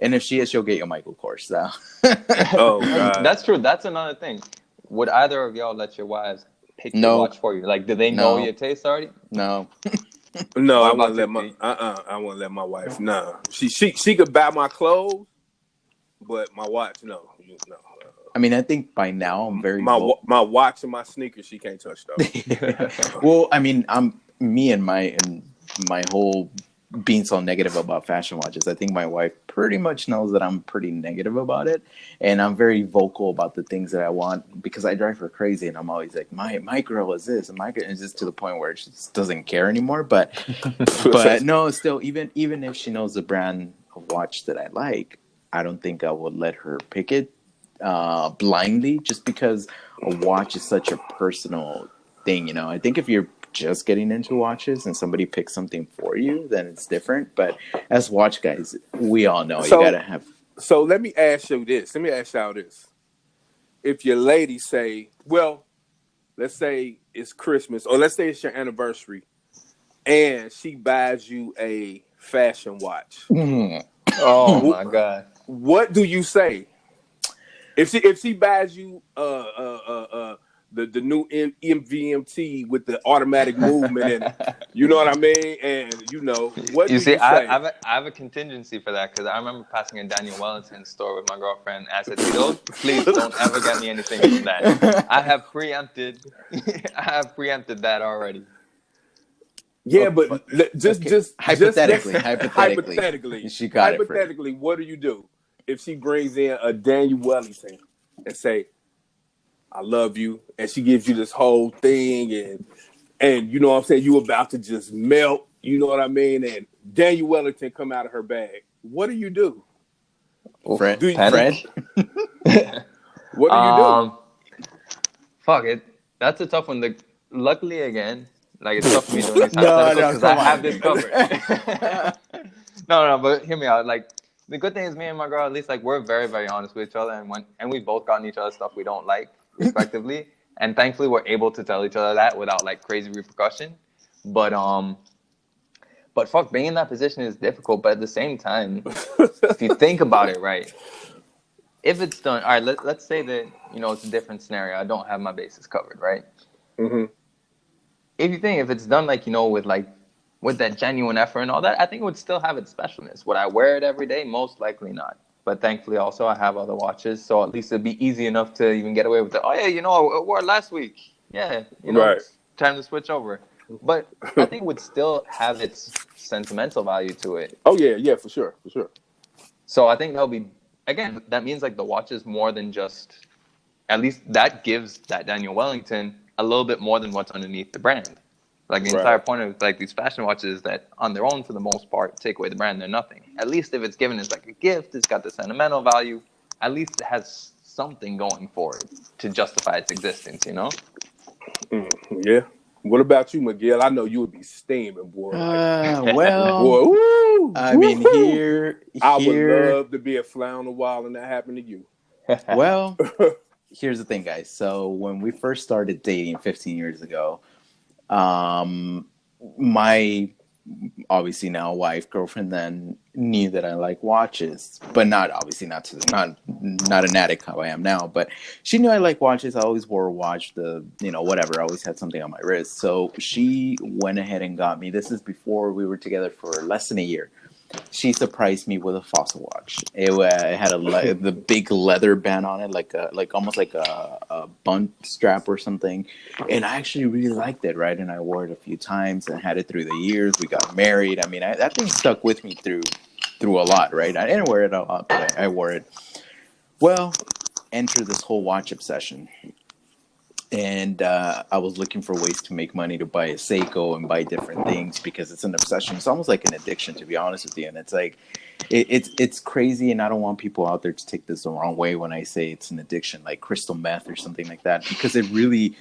And if she is, she'll get you a Michael Kors. So. Oh, God. That's true. That's another thing. Would either of y'all let your wives pick your watch for you? Like, do they know your taste already? No. No, I wouldn't let my I wouldn't let my wife. No, she could buy my clothes, but my watch, no. I mean, I think by now I'm very my watch and my sneakers she can't touch though. Well, I mean, me and my whole being so negative about fashion watches. I think my wife pretty much knows that I'm pretty negative about it, and I'm very vocal about the things that I want because I drive her crazy, and I'm always like, my girl is this, and my girl is just to the point where she just doesn't care anymore. But no, still, even if she knows the brand of watch that I like, I don't think I would let her pick it blindly just because a watch is such a personal thing. You know, I think if you're just getting into watches and somebody picks something for you, then it's different. But as watch guys, we all know you gotta have. So let me ask you this. If your lady say, well, let's say it's Christmas or let's say it's your anniversary and she buys you a fashion watch. Oh my God. What do you say? If she buys you the new MVMT with the automatic movement in it, you know what I mean? And what you say? I have a contingency for that because I remember passing a Daniel Wellington store with my girlfriend. I said, please don't ever get me anything from that. I have preempted that already. Yeah, but just hypothetically, she got hypothetically, what do? If she brings in a Daniel Wellington and say, I love you, and she gives you this whole thing, and you know what I'm saying, you about to just melt, you know what I mean, and Daniel Wellington come out of her bag, what do you do? Fred? What do you do? Fuck it. That's a tough one. Luckily, again, like it's tough for me doing these hypotheticals because I have this covered. No, but hear me out. Like, the good thing is me and my girl, at least, like, we're very, very honest with each other, and we've both gotten each other stuff we don't like, respectively, and thankfully we're able to tell each other that without, like, crazy repercussion. But fuck, being in that position is difficult, but at the same time, if you think about it, right, if it's done, all right, let's say that, it's a different scenario. I don't have my bases covered, right? Mm-hmm. If you think, if it's done, like, with that genuine effort and all that, I think it would still have its specialness. Would I wear it every day? Most likely not. But thankfully, also, I have other watches, so at least it'd be easy enough to even get away with it. Oh, yeah, I wore it last week. Yeah, right. It's time to switch over. But I think it would still have its sentimental value to it. Oh, yeah, for sure. So I think that'll be, again, that means, like, the watch is more than just, at least that gives that Daniel Wellington a little bit more than what's underneath the brand. Like, the entire point of, like, these fashion watches that, on their own, for the most part, take away the brand, they're nothing. At least if it's given as, like, a gift, it's got the sentimental value, at least it has something going for it to justify its existence, Yeah. What about you, Miguel? I know you would be steaming, boy. Well, boy, woo, I mean, here, I would love to be a fly on the wall and that happened to you. Well, here's the thing, guys. So when we first started dating 15 years ago, my obviously now wife, girlfriend then, knew that I like watches, but not obviously not an addict how I am now. But she knew I like watches. I always wore a watch. Whatever. I always had something on my wrist. So she went ahead and got me. This is before we were together for less than a year. She surprised me with a Fossil watch. It had the big leather band on it, almost like a bunt strap or something. And I actually really liked it, right? And I wore it a few times and had it through the years. We got married. I mean, that thing stuck with me through a lot, right? I didn't wear it a lot, but I wore it. Well, enter this whole watch obsession. And I was looking for ways to make money to buy a Seiko and buy different things because it's an obsession. It's almost like an addiction, to be honest with you. And it's like, it's crazy. And I don't want people out there to take this the wrong way when I say it's an addiction, like crystal meth or something like that, because it really,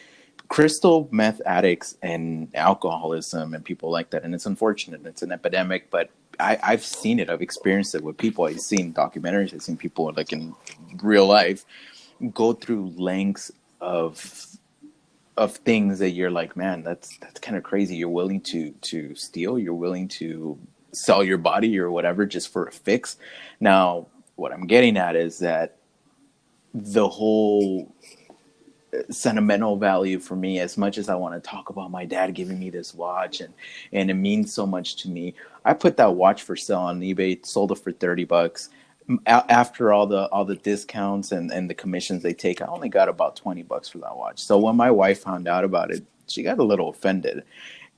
crystal meth addicts and alcoholism and people like that. And it's unfortunate. It's an epidemic, but I've seen it. I've experienced it with people. I've seen documentaries. I've seen people like in real life go through lengths of things that you're like, man, that's kind of crazy. You're willing to steal. You're willing to sell your body or whatever just for a fix. Now, what I'm getting at is that the whole sentimental value for me, as much as I want to talk about my dad giving me this watch and it means so much to me, I put that watch for sale on eBay, sold it for $30. After all the discounts and the commissions they take, I only got about $20 for that watch. So when my wife found out about it, she got a little offended.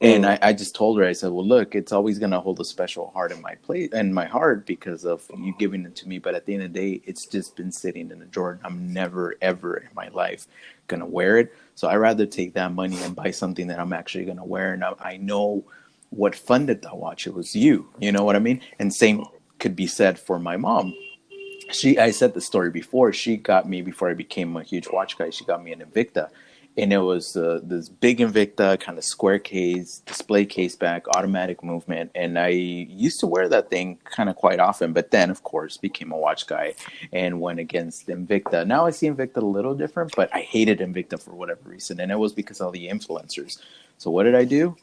And I just told her, I said, well, look, it's always going to hold a special heart in my heart because of you giving it to me. But at the end of the day, it's just been sitting in a drawer. And I'm never, ever in my life going to wear it. So I'd rather take that money and buy something that I'm actually going to wear. And I know what funded that watch. It was you. You know what I mean? And same could be said for my mom. I said the story before. She got me, before I became a huge watch guy, she got me an Invicta. And it was this big Invicta, kind of square case, display case back, automatic movement. And I used to wear that thing kind of quite often. But then, of course, became a watch guy and went against Invicta. Now I see Invicta a little different, but I hated Invicta for whatever reason. And it was because of the influencers. So what did I do?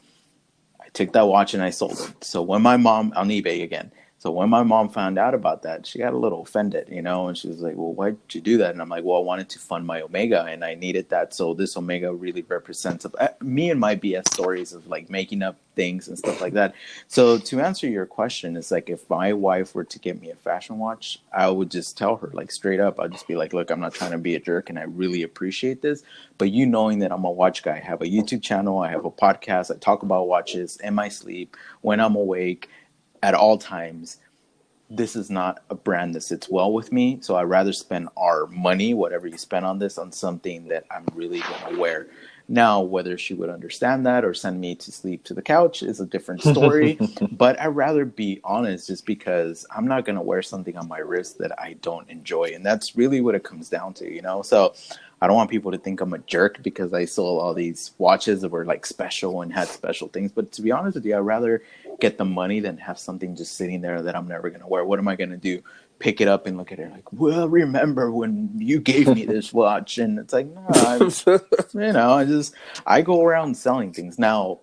I took that watch and I sold it. So when my mom, on eBay again. So when my mom found out about that, she got a little offended, and she was like, well, why'd you do that? And I'm like, well, I wanted to fund my Omega and I needed that. So this Omega really represents me and my BS stories of like making up things and stuff like that. So to answer your question, it's like if my wife were to get me a fashion watch, I would just tell her like straight up, I'd just be like, look, I'm not trying to be a jerk and I really appreciate this. But you knowing that I'm a watch guy, I have a YouTube channel, I have a podcast, I talk about watches in my sleep, when I'm awake, at all times. This is not a brand that sits well with me. So I'd rather spend our money, whatever you spend on this, on something that I'm really going to wear. Now, whether she would understand that or send me to sleep to the couch is a different story. But I'd rather be honest, just because I'm not going to wear something on my wrist that I don't enjoy. And that's really what it comes down to, So I don't want people to think I'm a jerk because I sold all these watches that were like special and had special things. But to be honest with you, I'd rather get the money than have something just sitting there that I'm never going to wear. What am I going to do? Pick it up and look at it like, well, remember when you gave me this watch? And it's like, no, I go around selling things now.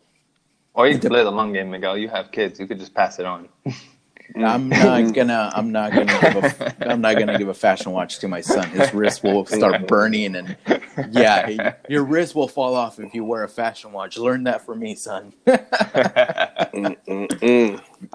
Or you can play the long game, Miguel. You have kids. You could just pass it on. I'm not gonna give a fashion watch to my son. His wrist will start burning, and your wrist will fall off if you wear a fashion watch. Learn that from me, son. I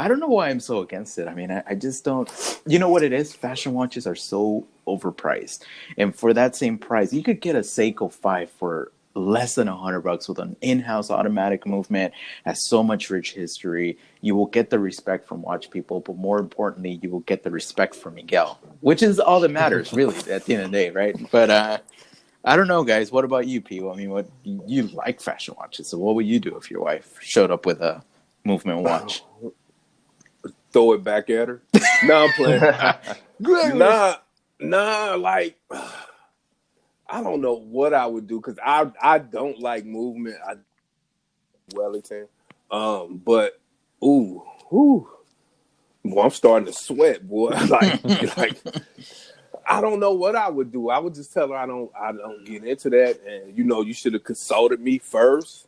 don't know why I'm so against it. I mean, I just don't. You know what it is? Fashion watches are so overpriced, and for that same price, you could get a Seiko 5 for less than $100 with an in-house automatic movement, has so much rich history. You will get the respect from watch people, but more importantly, you will get the respect from Miguel, which is all that matters, really, at the end of the day, right? But I don't know, guys. What about you, P? I mean, what you like fashion watches? So what would you do if your wife showed up with a movement watch? Throw it back at her? No, I'm playing. Nah, like. I don't know what I would do because I don't like movement. Wellington, but boy, I'm starting to sweat, boy. like I don't know what I would do. I would just tell her I don't get into that, and you should have consulted me first.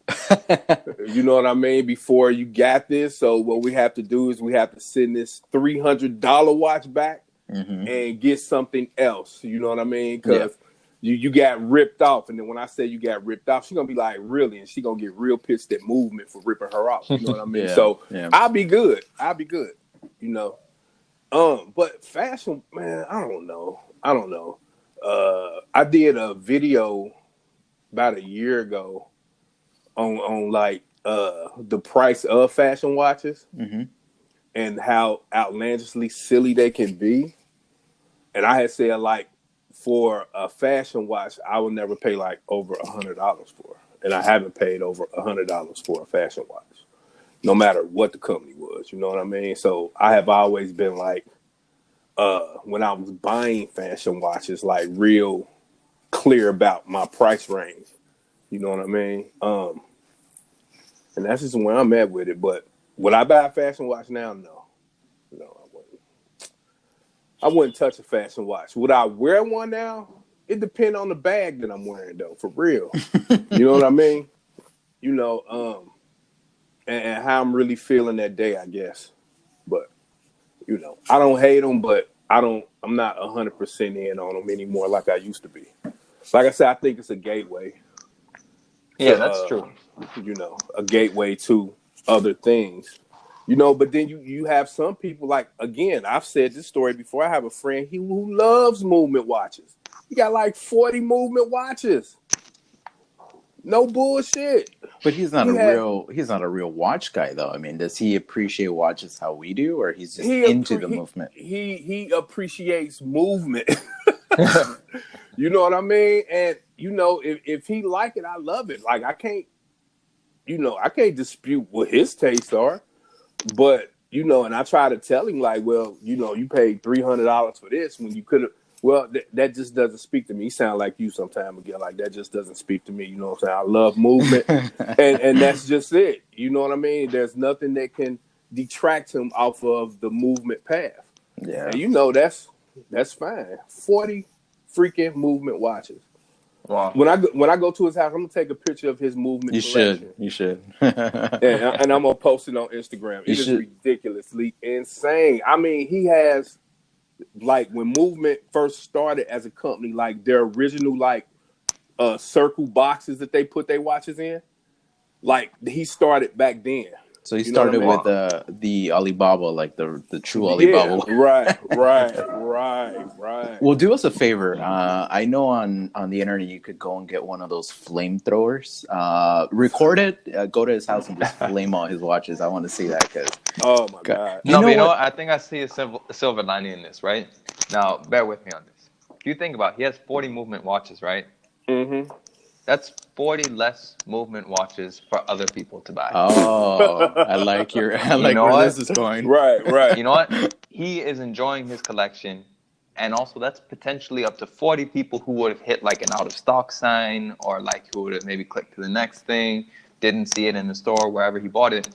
You know what I mean? Before you got this. So what we have to do is we have to send this $300 watch back and get something else. You know what I mean? Because you got ripped off, and then when I say you got ripped off, she's gonna be like, really, and she's gonna get real pissed at Movement for ripping her off. You know what I mean? I'll be good. But fashion, man, I don't know. I did a video about a year ago on like the price of fashion watches and how outlandishly silly they can be. And I had said, like, for a fashion watch, I would never pay like over $100 for, and I haven't paid over $100 for a fashion watch, no matter what the company was. You know what I mean? So I have always been like, when I was buying fashion watches, like real clear about my price range. You know what I mean? And that's just where I'm at with it. But would I buy a fashion watch now? No, I wouldn't. I wouldn't touch a fashion watch. Would I wear one now? It depends on the bag that I'm wearing, though, for real. You know what I mean? And how I'm really feeling that day, I guess. But I don't hate them, but I'm not 100% in on them anymore like I used to be. Like I said, I think it's a gateway. That's true. A gateway to other things. But then you have some people, like, again, I've said this story before. I have a friend who loves Movement watches. He got like 40 Movement watches. No bullshit. But he's not a real watch guy, though. I mean, does he appreciate watches how we do, or he's just into the movement? He appreciates movement. You know what I mean? And if he like it, I love it. Like, I can't dispute what his tastes are. But and I try to tell him, like, well, you paid $300 for this when you could have. Well, that just doesn't speak to me. You sound like you sometime again. Like, that just doesn't speak to me. You know what I'm saying? I love movement, and that's just it. You know what I mean? There's nothing that can detract him off of the movement path. Yeah, and that's fine. 40 freaking Movement watches. Wow. When I go to his house, I'm gonna take a picture of his Movement collection. You should. and I'm gonna post it on Instagram. It is ridiculously insane. I mean, he has, like, when Movement first started as a company, like their original circle boxes that they put their watches in, like, he started back then. So he started with the Alibaba, like the true Alibaba. Right. Well, do us a favor. I know on the internet you could go and get one of those flamethrowers. Record it. Go to his house and just flame all his watches. I want to see that because. Oh my God! No, but you know what? I think I see a silver lining in this. Right now, bear with me on this. If you think about it, he has 40 Movement watches, right? Mm-hmm. That's 40 less Movement watches for other people to buy. Oh, I like where this is going. Right. You know what? He is enjoying his collection, and also that's potentially up to 40 people who would have hit like an out of stock sign, or like who would have maybe clicked to the next thing, didn't see it in the store wherever he bought it.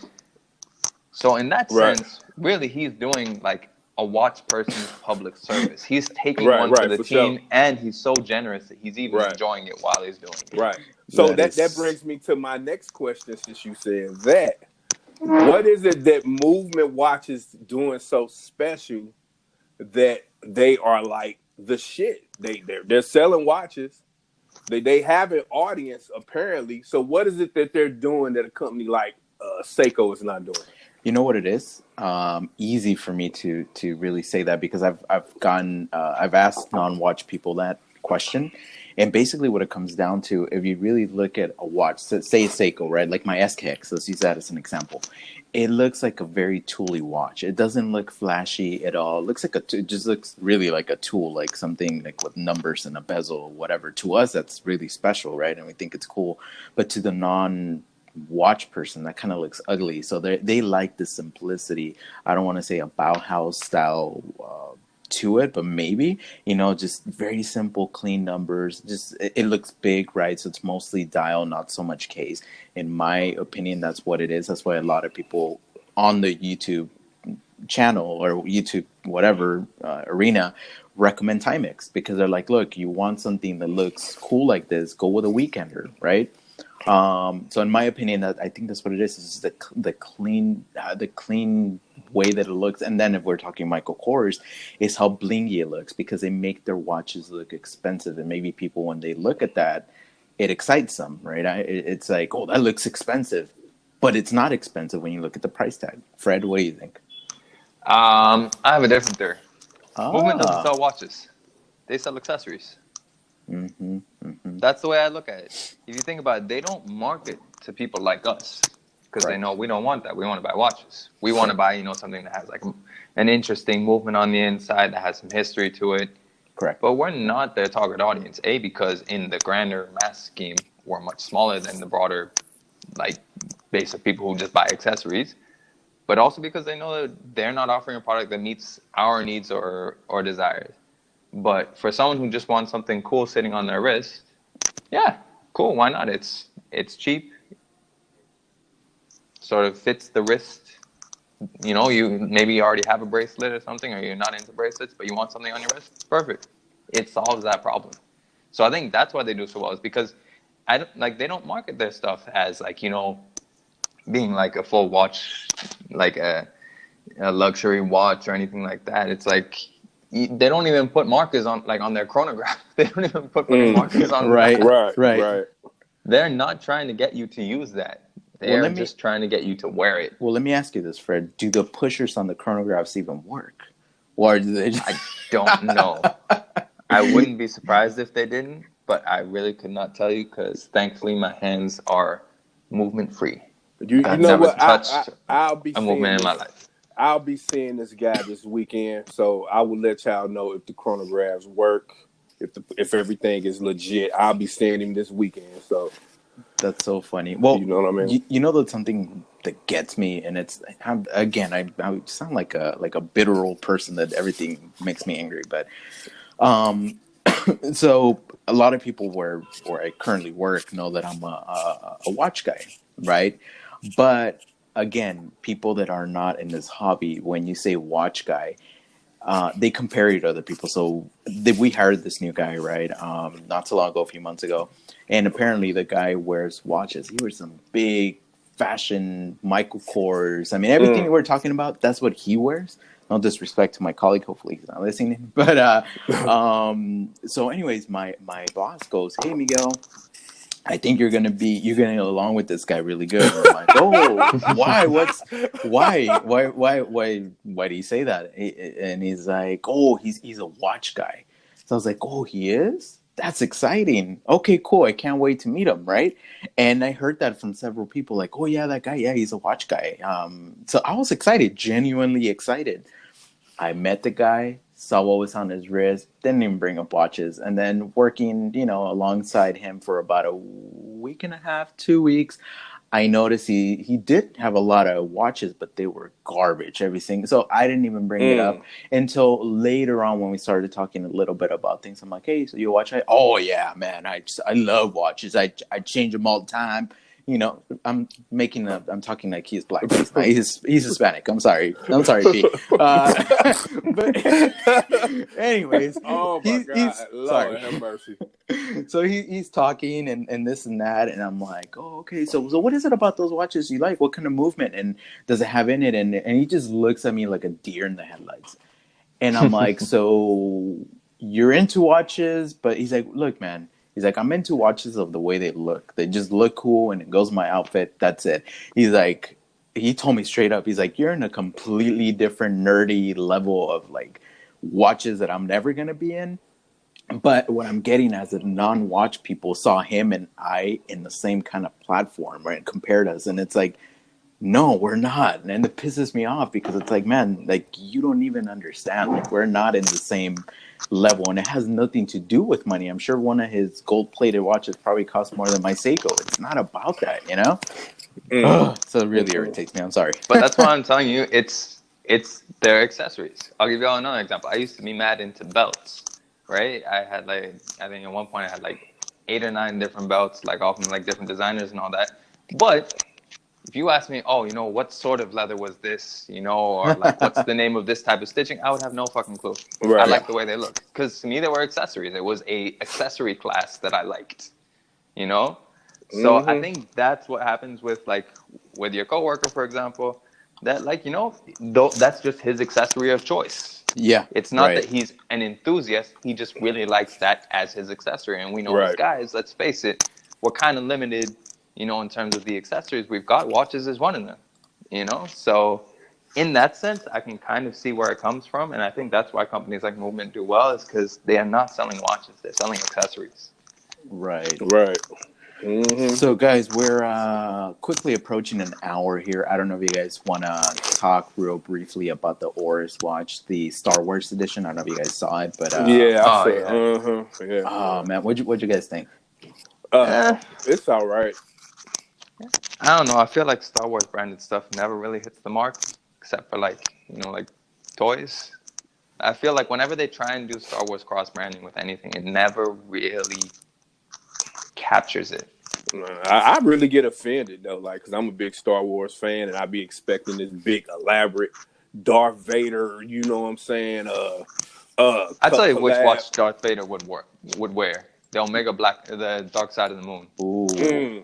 So in that sense, really, he's doing like a watch person's public service. He's taking one for the team, and he's so generous that he's even enjoying it while he's doing it. Right. So that brings me to my next question, since you said that. What is it that Movement Watch is doing so special that they are like the shit? They're selling watches. They have an audience, apparently. So what is it that they're doing that a company like Seiko is not doing? You know what it is? Easy for me to really say that, because I've asked non-watch people that question, and basically what it comes down to, if you really look at a watch, say Seiko, right? Like my SKX, let's use that as an example. It looks like a very tooly watch. It doesn't look flashy at all. It looks like it just looks really like a tool, like something like with numbers and a bezel or whatever. To us, that's really special, right? And we think it's cool. But to the non-watch person, that kind of looks ugly. So they like the simplicity. I don't want to say a Bauhaus style to it, but maybe, just very simple, clean numbers. Just it looks big, right? So it's mostly dial, not so much case. In my opinion, that's what it is. That's why a lot of people on the YouTube channel or YouTube whatever arena recommend Timex because they're like, look, you want something that looks cool like this, go with a weekender, right? So in my opinion, I think that's what it is the clean way that it looks. And then if we're talking Michael Kors, is how blingy it looks because they make their watches look expensive. And maybe people, when they look at that, it excites them, right? It's like, oh, that looks expensive. But it's not expensive when you look at the price tag. Fred, what do you think? I have a different theory. Movement doesn't sell watches. They sell accessories. Mm-hmm, mm-hmm. That's the way I look at it. If you think about it, they don't market to people like us because they know we don't want that. We want to buy watches. We want to buy, something that has like an interesting movement on the inside that has some history to it. Correct. But we're not their target audience. Because in the grander mass scheme, we're much smaller than the broader, like, base of people who just buy accessories. But also because they know that they're not offering a product that meets our needs or desires. But for someone who just wants something cool sitting on their wrist, yeah, cool. Why not? It's cheap. Sort of fits the wrist. You maybe already have a bracelet or something, or you're not into bracelets, but you want something on your wrist. Perfect. It solves that problem. So I think that's why they do so well. Is because they don't market their stuff as like being like a full watch, like a luxury watch or anything like that. It's like. They don't even put markers on their chronograph. They don't even put markers on right. They're not trying to get you to use that. They're just trying to get you to wear it. Well, let me ask you this, Fred. Do the pushers on the chronographs even work? Or do they I don't know. I wouldn't be surprised if they didn't, but I really could not tell you because thankfully my hands are movement free. I've never touched I'll be a movement in my life. I'll be seeing this guy this weekend, so I will let y'all know if the chronographs work, if everything is legit. I'll be seeing him this weekend. So that's so funny. Well, you know what I mean. That's something that gets me, and it's I sound like a bitter old person that everything makes me angry. But so a lot of people where I currently work know that I'm a watch guy, right? But again, people that are not in this hobby, when you say watch guy, they compare you to other people. So we hired this new guy, right? Not so long ago, a few months ago. And apparently the guy wears watches. He wears some big fashion Michael Kors. I mean, everything we're talking about, that's what he wears. No disrespect to my colleague. Hopefully he's not listening. But so anyways, my boss goes, "Hey, Miguel, I think you're gonna get along with this guy really good." And I'm like, "Oh, why? Why do you say that?" And he's like, "Oh, he's a watch guy." So I was like, "Oh, he is? That's exciting. Okay, cool. I can't wait to meet him." Right? And I heard that from several people, like, "Oh yeah, that guy. Yeah, he's a watch guy." So I was excited, genuinely excited. I met the guy, saw what was on his wrist, didn't even bring up watches. And then working, alongside him for about a week and a half, 2 weeks, I noticed he did have a lot of watches, but they were garbage, everything. So I didn't even bring it up until later on when we started talking a little bit about things. I'm like, "Hey, so you watch?" "Oh yeah, man, I love watches. I change them all the time." I'm talking like he's black. He's Hispanic. I'm sorry, P. But anyways, oh my God, Lord have mercy. So he's talking and this and that, and I'm like, "Oh, okay. So what is it about those watches you like? What kind of movement and does it have in it?" And he just looks at me like a deer in the headlights, and I'm like, "So you're into watches?" But he's like, "Look, man." He's like, "I'm into watches of the way they look. They just look cool and it goes with my outfit. That's it." He's like, he told me straight up, he's like, "You're in a completely different nerdy level of like watches that I'm never going to be in." But what I'm getting as a non-watch people saw him and I in the same kind of platform, right? Compared us. And it's like, no, we're not. And it pisses me off because it's like, man, like you don't even understand. Like we're not in the same level, and it has nothing to do with money. I'm sure one of his gold-plated watches probably costs more than my Seiko. It's not about that, So it really irritates me. I'm sorry, but that's why I'm telling you, it's their accessories. I'll give you all another example. I used to be mad into belts, right? I think at one point I had like 8 or 9 different belts, like all from like different designers and all that. But if you ask me, oh, what sort of leather was this, or like what's the name of this type of stitching, I would have no fucking clue. I like the way they look because to me they were accessories. It was a accessory class that I liked, So I think that's what happens with your coworker, for example, that that's just his accessory of choice. Yeah, it's not that he's an enthusiast. He just really likes that as his accessory, and we know as guys, let's face it, we're kind of limited. In terms of the accessories we've got, watches is one of them, so in that sense, I can kind of see where it comes from. And I think that's why companies like Movement do well is because they are not selling watches. They're selling accessories. Right. Mm-hmm. So guys, we're quickly approaching an hour here. I don't know if you guys want to talk real briefly about the Oris watch, the Star Wars edition. I don't know if you guys saw it, but yeah, I saw it. Yeah. Oh man, what'd you guys think? It's all right. I don't know. I feel like Star Wars branded stuff never really hits the mark, except for like toys. I feel like whenever they try and do Star Wars cross branding with anything, it never really captures it. I really get offended though, because I'm a big Star Wars fan, and I be expecting this big elaborate Darth Vader. You know what I'm saying? I tell you which watch Darth Vader would wear. The Omega Black, the Dark Side of the Moon. Ooh.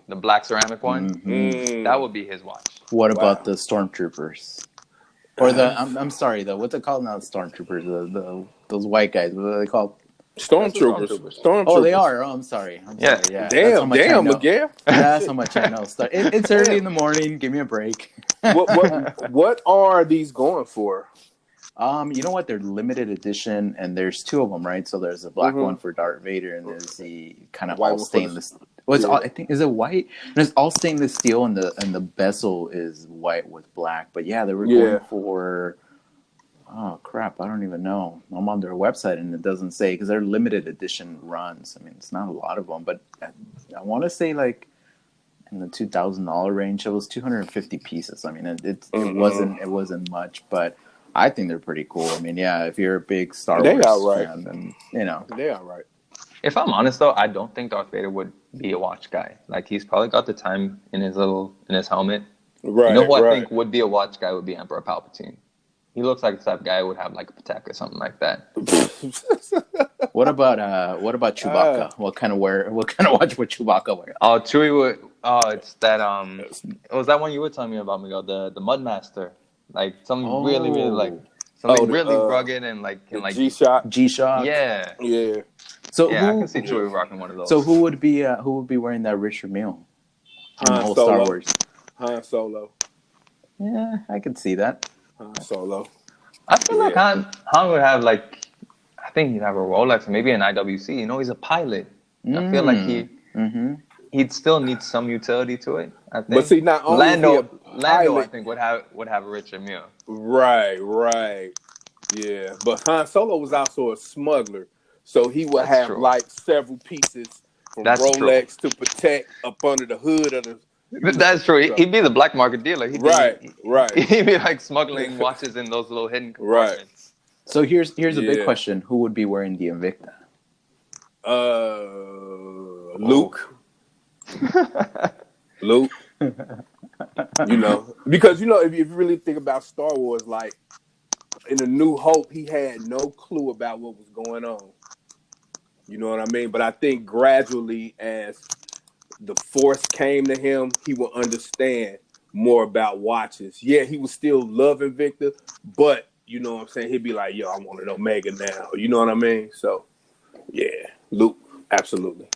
The black ceramic one. Mm-hmm. That would be his watch. What about the Stormtroopers? Or I'm sorry though. What's it called now? Stormtroopers. Those white guys. What are they called? Stormtroopers. Oh, they are. Oh, I'm sorry. Yeah. Damn, Miguel. That's how much I know. It's early in the morning. Give me a break. What are these going for? You know what? They're limited edition, and there's two of them, right? So there's the black one for Darth Vader, and there's the kind of all stainless. I think is it white? And it's all stainless steel, and the bezel is white with black. But yeah, they were going for. Oh crap! I don't even know. I'm on their website, and it doesn't say because they're limited edition runs. I mean, it's not a lot of them, but I want to say like in the $2,000 range. It was 250 pieces. I mean, it wasn't much, but. I think they're pretty cool. I mean, yeah, if you're a big Star Wars fan, then they are right. If I'm honest though, I don't think Darth Vader would be a watch guy. Like he's probably got the time in his helmet. Right. You know who I think would be a watch guy would be Emperor Palpatine. He looks like the type of guy who would have like a Patek or something like that. What about Chewbacca? What kind of watch would Chewbacca wear? Oh, Chewie would. Oh, it's that. It was that one you were telling me about, Miguel, the Mudmaster. Like something really rugged and like G-Shock. Yeah. So I can see Chewie rocking one of those. So who would be wearing that Richard Mille? Han Solo. Star Wars. Han Solo. Yeah, I could see that. Han Solo. I feel like Han would have I think he'd have a Rolex or maybe an IWC. He's a pilot. I feel like he'd still need some utility to it. I think. But see, not only Lando, I think would have a Richard Mille. Right. Yeah, but Han Solo was also a smuggler, so he would have several pieces from Rolex to Patek up under the hood of the. That's true. He'd be the black market dealer. Right. He'd be like smuggling watches in those little hidden compartments. Right. So here's a big question: who would be wearing the Invicta? Luke. Luke. Because if you really think about Star Wars, like in A New Hope, he had no clue about what was going on. You know what I mean? But I think gradually, as the Force came to him, he would understand more about watches. Yeah, he was still loving Victor, but you know what I'm saying? He'd be like, yo, I want an Omega now. You know what I mean? So, yeah, Luke, absolutely.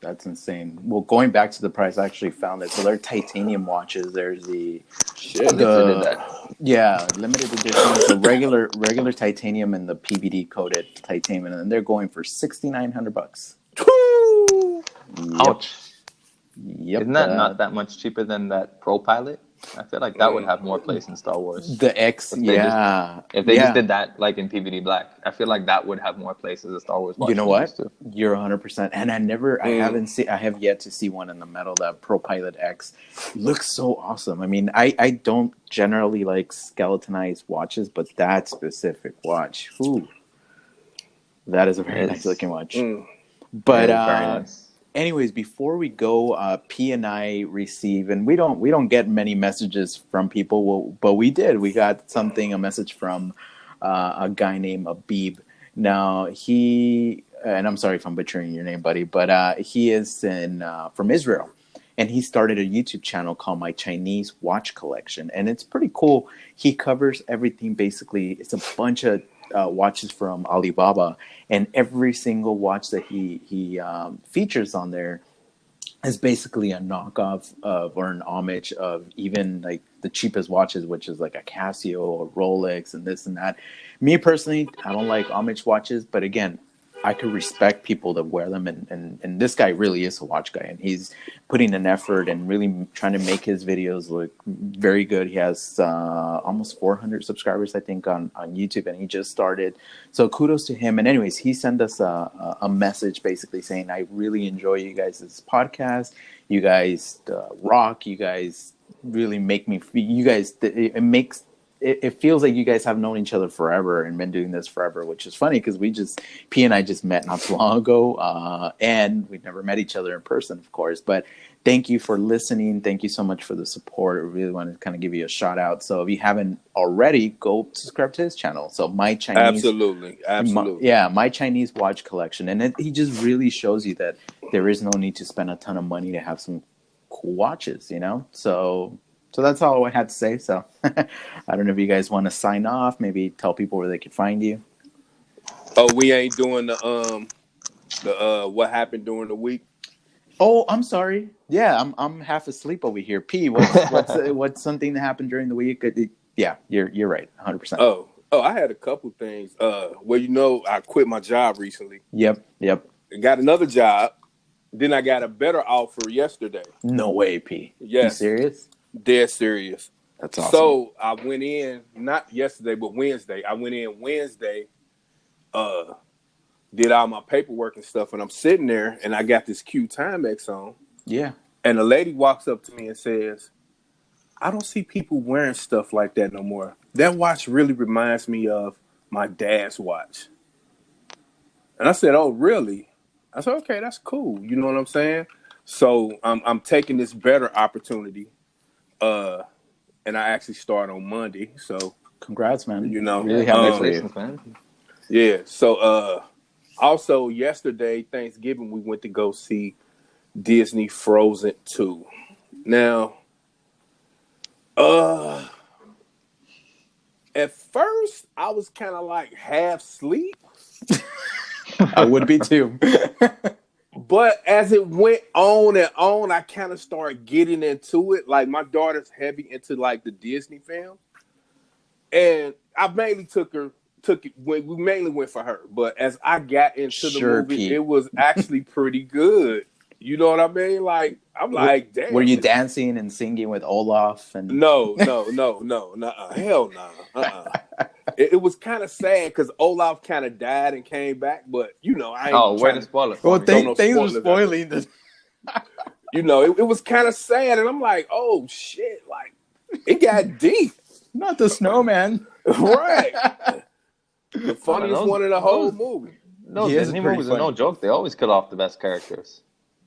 That's insane. Well, going back to the price, I actually found it. So they're titanium watches. There's limited edition, the regular titanium and the PBD coated titanium, and they're going for $6,900. Ouch! Yep. Isn't that not that much cheaper than that Pro Pilot? I feel like that would have more place in Star Wars. The X, if they just did that like in PVD Black, I feel like that would have more place as a Star Wars watch. You know what? You're 100%. And I have yet to see one in the metal. That Pro Pilot X looks so awesome. I mean, I don't generally like skeletonized watches, but that specific watch, that is a very nice looking watch. But very nice. anyways, before we go, P and I receive, and we don't get many messages from people, well, but we did. We got a message from a guy named Abib. Now and I'm sorry if I'm butchering your name, buddy, but he is from Israel, and he started a YouTube channel called My Chinese Watch Collection, and it's pretty cool. He covers everything basically. It's a bunch of watches from Alibaba, and every single watch that he features on there is basically a knockoff of or an homage of even like the cheapest watches, which is like a Casio or Rolex and this and that. Me personally, I don't like homage watches, but again, I could respect people that wear them, and this guy really is a watch guy, and he's putting an effort and really trying to make his videos look very good. He has almost 400 subscribers, I think, on YouTube, and he just started. So kudos to him. And anyways, he sent us a message basically saying, I really enjoy you guys' podcast. You guys rock. You guys really make me feel, you guys, it feels like you guys have known each other forever and been doing this forever, which is funny because P and I just met not too long ago, and we've never met each other in person, of course. But thank you for listening. Thank you so much for the support. I really want to kind of give you a shout out. So if you haven't already, go subscribe to his channel. So My Chinese Watch Collection, and he just really shows you that there is no need to spend a ton of money to have some cool watches, So that's all I had to say. So I don't know if you guys want to sign off, maybe tell people where they can find you. Oh, we ain't doing the what happened during the week. Oh, I'm sorry. Yeah, I'm half asleep over here. P, what's something that happened during the week? Yeah, you're right, 100%. Oh, I had a couple things. I quit my job recently. Yep. Got another job. Then I got a better offer yesterday. No way, P. Yes. You serious? Dead serious. That's awesome. So I went in, not yesterday, but Wednesday. I went in Wednesday, did all my paperwork and stuff, and I'm sitting there, and I got this Q Timex on. Yeah. And a lady walks up to me and says, I don't see people wearing stuff like that no more. That watch really reminds me of my dad's watch. And I said, oh, really? I said, okay, that's cool. You know what I'm saying? So I'm taking this better opportunity. And I actually start on Monday. So congrats, man. Really happy for you, man. Yeah. So also yesterday, Thanksgiving, we went to go see Disney Frozen 2. Now, at first I was kind of like half asleep. I would be too. But as it went on and on, I kind of started getting into it. Like, my daughter's heavy into like the Disney film, and I mainly we mainly went for her. But as I got into the movie, Pete, it was actually pretty good. You know what I mean? Like, I'm like, damn. Were you dancing and singing with Olaf? And no, hell no. It was kind of sad because Olaf kind of died and came back, but I ain't way to spoil it. Well, things were spoiling this. It was kind of sad, and I'm like, oh shit, like it got deep. Not the snowman, right? The funniest one in the whole movie. No, Disney movies are no joke. They always kill off the best characters.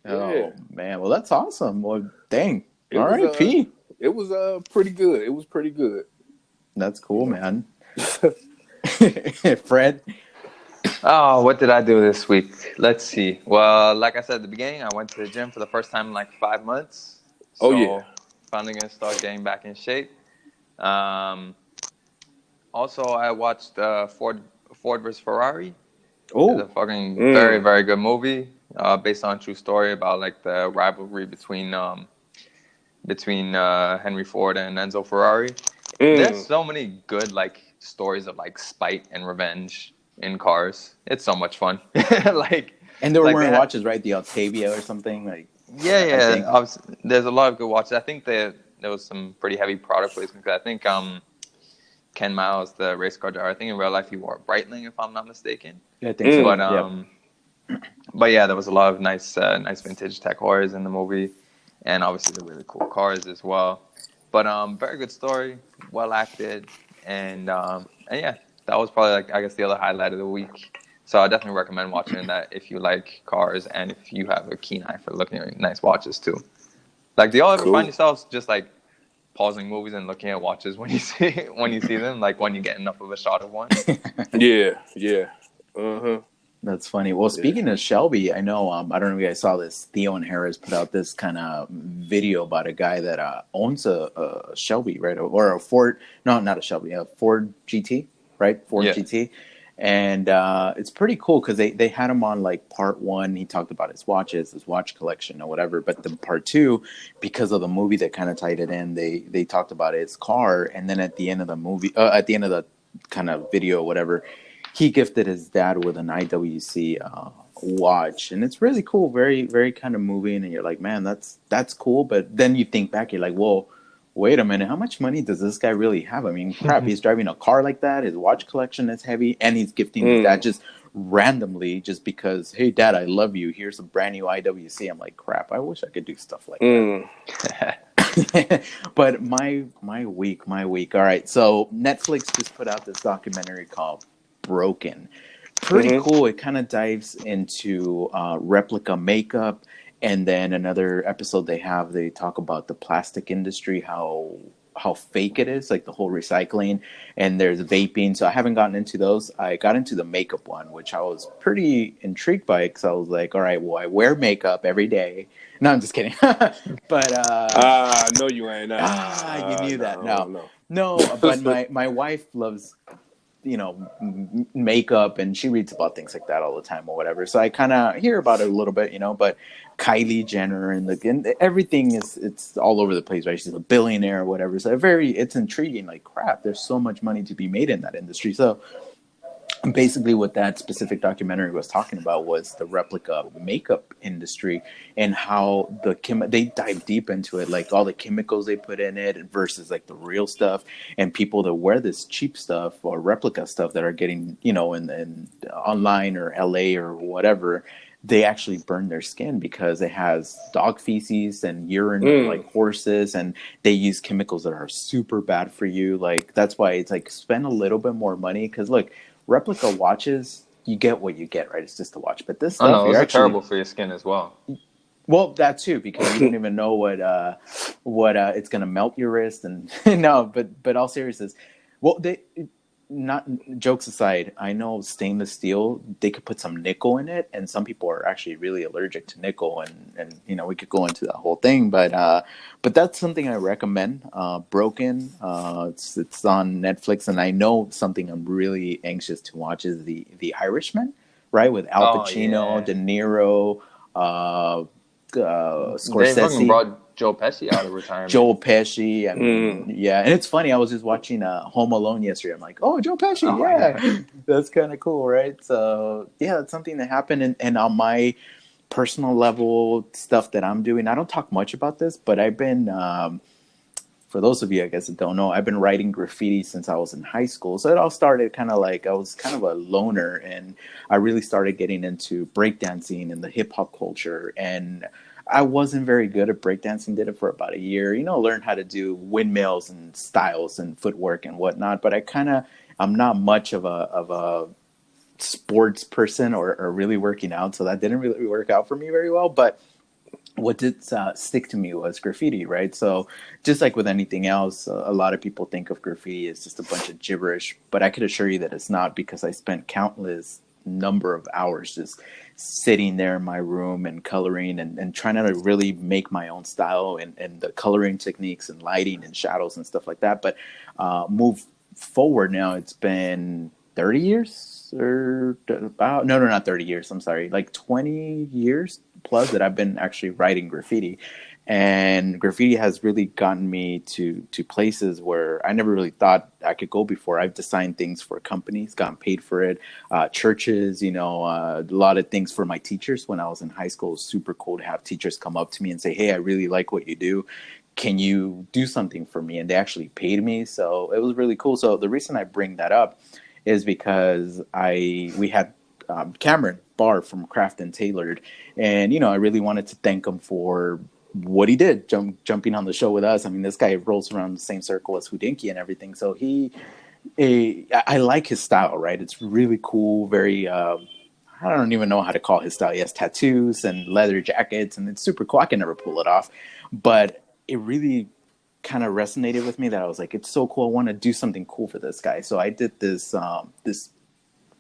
Oh man, well that's awesome. Well, dang. All right, P. It was pretty good. It was pretty good. That's cool, man. Fred. Oh, what did I do this week? Let's see. Well, like I said at the beginning, I went to the gym for the first time in like 5 months. So finally gonna start getting back in shape. Also, I watched Ford vs Ferrari. Oh, it's a fucking very, very good movie. Based on a true story about like the rivalry between Henry Ford and Enzo Ferrari. There's so many good like stories of like spite and revenge in cars. It's so much fun. And they were wearing watches, right? The Octavia or something like. Yeah. There's a lot of good watches. I think there was some pretty heavy product placement. I think Ken Miles, the race car driver, I think in real life he wore a Breitling, if I'm not mistaken. Yeah, I think so. But yeah, there was a lot of nice vintage Tech Horrors in the movie, and obviously the really cool cars as well. But very good story, well acted, and yeah, that was probably like I guess the other highlight of the week. So I definitely recommend watching that if you like cars and if you have a keen eye for looking at nice watches too. Like, do y'all ever find yourselves just like pausing movies and looking at watches when you see them, like when you get enough of a shot of one? Yeah. That's funny. Well, speaking of Shelby, I know, I don't know if you guys saw this. Theo and Harris put out this kind of video about a guy that owns a Shelby, right? Or a Ford, no, not a Shelby, a Ford GT, right? Ford GT. And it's pretty cool because they had him on like part one. He talked about his watches, his watch collection or whatever. But the part two, because of the movie that kind of tied it in, they talked about his car. And then at the end of the movie, at the end of the kind of video or whatever, he gifted his dad with an IWC watch, and it's really cool, very very kind of moving. And you're like, man, that's cool. But then you think back, you're like, whoa, wait a minute, how much money does this guy really have? I mean, crap, he's driving a car like that. His watch collection is heavy, and he's gifting his dad just randomly, just because, hey, Dad, I love you. Here's a brand new IWC. I'm like, crap, I wish I could do stuff like that. But my week. All right, so Netflix just put out this documentary called Broken. Pretty cool. It kind of dives into replica makeup, and then another episode they talk about the plastic industry, how fake it is, like the whole recycling, and there's vaping. So I haven't gotten into those. I got into the makeup one, which I was pretty intrigued by, because I was like, all right, well, I wear makeup every day. No, I'm just kidding. But no, you ain't. You knew that. No, but my wife loves, makeup, and she reads about things like that all the time or whatever. So I kind of hear about it a little bit, but Kylie Jenner and everything it's all over the place, right? She's a billionaire or whatever. So it's intriguing. Like, crap, there's so much money to be made in that industry. So basically what that specific documentary was talking about was the replica makeup industry, and how they dive deep into it, like all the chemicals they put in it versus like the real stuff, and people that wear this cheap stuff or replica stuff that are getting, in online or LA or whatever, they actually burn their skin because it has dog feces and urine of like horses, and they use chemicals that are super bad for you. Like, that's why it's like, spend a little bit more money, because look, replica watches, you get what you get, right? It's just a watch. But this stuff, those are terrible for your skin as well. Well, that too, because you don't even know what it's gonna melt your wrist, and no. But all seriousness, well, not jokes aside, I know stainless steel, they could put some nickel in it, and some people are actually really allergic to nickel, and we could go into that whole thing, but that's something I recommend. Broken, it's on Netflix, and I know something I'm really anxious to watch is the Irishman, right, with Al Pacino, De Niro, Scorsese. They fucking brought Joe Pesci out of retirement. Joe Pesci, I mean, yeah, and it's funny. I was just watching Home Alone yesterday. I'm like, oh, Joe Pesci, that's kind of cool, right? So yeah, that's something that happened. And on my personal level, stuff that I'm doing, I don't talk much about this, but I've been, for those of you, I guess, that don't know, I've been writing graffiti since I was in high school. So it all started kind of like, I was kind of a loner, and I really started getting into breakdancing and the hip hop culture. And I wasn't very good at breakdancing, did it for about a year, learned how to do windmills and styles and footwork and whatnot. But I'm not much of a sports person or really working out. So that didn't really work out for me very well. But what did stick to me was graffiti, right? So just like with anything else, a lot of people think of graffiti as just a bunch of gibberish, but I could assure you that it's not, because I spent countless number of hours just sitting there in my room and coloring and trying to really make my own style and the coloring techniques and lighting and shadows and stuff like that. But move forward now, it's been 30 years or about, no, not 30 years. I'm sorry. Like 20 years plus that I've been actually writing graffiti. And graffiti has really gotten me to places where I never really thought I could go before. I've designed things for companies, gotten paid for it, churches, a lot of things for my teachers. When I was in high school, it was super cool to have teachers come up to me and say, hey, I really like what you do. Can you do something for me? And they actually paid me. So it was really cool. So the reason I bring that up is because we had Cameron Barr from Craft and Tailored. And, I really wanted to thank him for what he did, jumping on the show with us. I mean, this guy rolls around the same circle as Houdinki and everything. So I like his style, right? It's really cool, very I don't even know how to call his style. He has tattoos and leather jackets, and it's super cool. I can never pull it off, but it really kind of resonated with me that I was like, it's so cool. I want to do something cool for this guy. So I did this this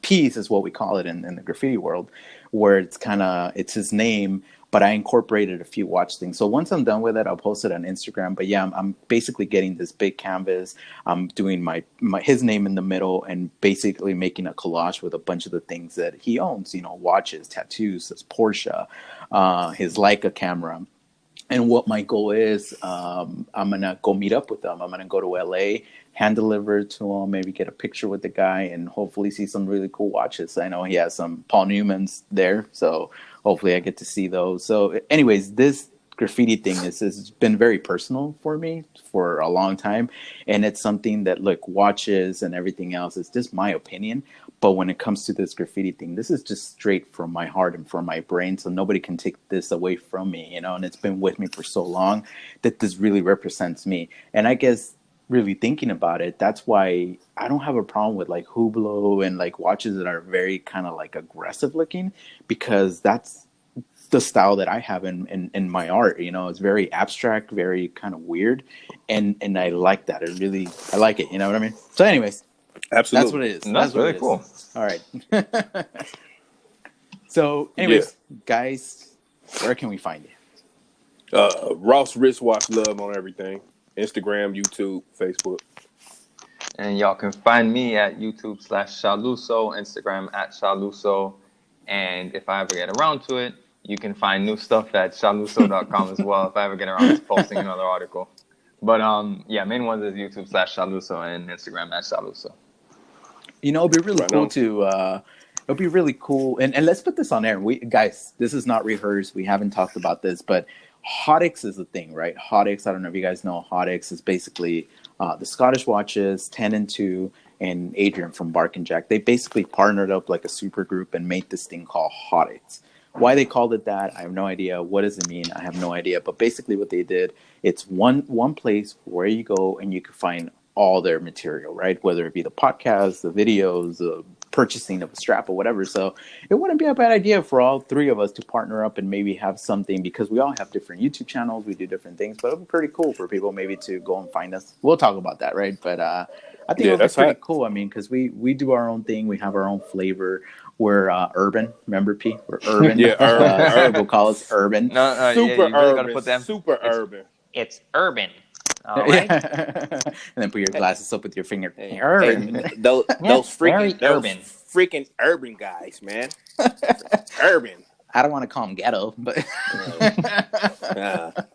piece, is what we call it in the graffiti world, where it's his name, but I incorporated a few watch things. So once I'm done with it, I'll post it on Instagram. But yeah, I'm basically getting this big canvas. I'm doing my his name in the middle and basically making a collage with a bunch of the things that he owns, watches, tattoos, his Porsche, his Leica camera. And what my goal is, I'm going to go meet up with them. I'm going to go to LA, hand deliver to him, maybe get a picture with the guy, and hopefully see some really cool watches. I know he has some Paul Newmans there, so hopefully I get to see those. So anyways, this graffiti thing has been very personal for me for a long time. And it's something that, look, watches and everything else, it's just my opinion. But when it comes to this graffiti thing, this is just straight from my heart and from my brain. So nobody can take this away from me, and it's been with me for so long that this really represents me. And I guess really thinking about it, that's why I don't have a problem with like Hublot and like watches that are very kind of like aggressive looking, because that's the style that I have in my art. It's very abstract, very kind of weird. And I like that. I like it. You know what I mean? So anyways, absolutely. That's what it is. That's really cool. All right. So anyways, guys, where can we find you? Ross Wristwatch Love on everything. Instagram, YouTube, Facebook. And y'all can find me at YouTube/Shaluso, Instagram @Shaluso. And if I ever get around to it, you can find new stuff at shaluso.com as well if I ever get around to posting another article. But main ones is YouTube/Shaluso and Instagram @Shaluso. It'd be really cool to it'll be really cool. And let's put this on air. Guys, this is not rehearsed. We haven't talked about this, but Hotix is a thing, right? Hotix, I don't know if you guys know, Hotix is basically the Scottish watches, 10 and 2, and Adrian from Bark and Jack. They basically partnered up like a super group and made this thing called Hotix. Why they called it that, I have no idea. What does it mean? I have no idea. But basically what they did, it's one place where you go and you can find all their material, right? Whether it be the podcasts, the videos, the purchasing of a strap or whatever. So it wouldn't be a bad idea for all three of us to partner up and maybe have something, because we all have different YouTube channels. We do different things, but it would be pretty cool for people maybe to go and find us. We'll talk about that, right? But I think it would be pretty cool. I mean, because we do our own thing. We have our own flavor. We're urban. Remember, P? We're urban. Urban. We'll call us urban. Super urban. Super urban. It's urban. All right. And then put your glasses up with your finger. Urban. Those freaking urban guys, man. Urban. I don't want to call them ghetto, but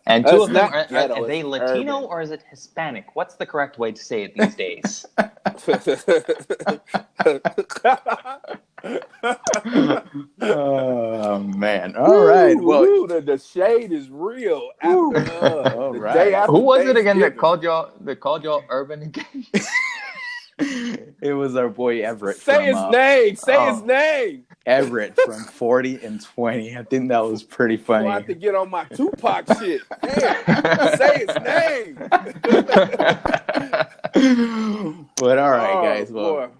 and two of them are they Latino urban, or is it Hispanic? What's the correct way to say it these days? Oh man! All right. Well, the shade is real. All right. Who was it again that called y'all urban again? It was our boy Everett. Say his name. Say his name. Everett from 40 and 20. I think that was pretty funny. I have to get on my Tupac shit. Damn. Say his name. But all right, guys. Well,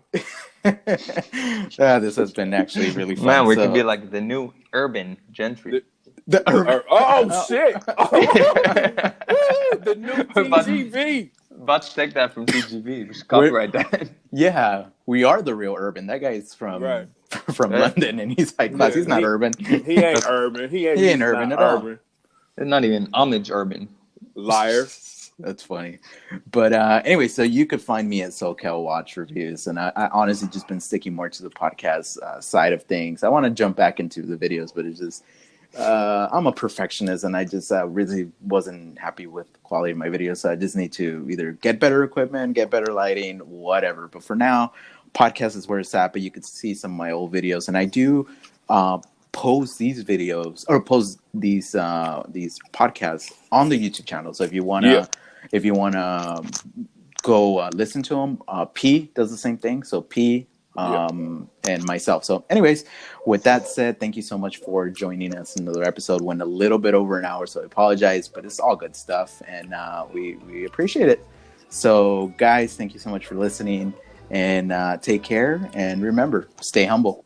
this has been actually really fun. Man, we could be like the new urban gentry. Shit. The new TGV. About to take that from TGV. Just copyright that. Yeah, we are the real urban. That guy's from London, and he's high class. He's not urban. He ain't urban. He ain't urban at all. It's not even homage urban. Liar. That's funny. But anyway, so you could find me at SoCal Watch Reviews. And I honestly just been sticking more to the podcast side of things. I want to jump back into the videos, but it's just, I'm a perfectionist, and I just really wasn't happy with the quality of my videos. So I just need to either get better equipment, get better lighting, whatever. But for now, podcast is where it's at. But you could see some of my old videos. And I do post these videos or post these podcasts on the YouTube channel. So if you want to go listen to them, P does the same thing. So P and myself. So anyways, with that said, thank you so much for joining us in another episode. Went a little bit over an hour, so I apologize, but it's all good stuff, and we appreciate it. So guys, thank you so much for listening, and take care, and remember, stay humble.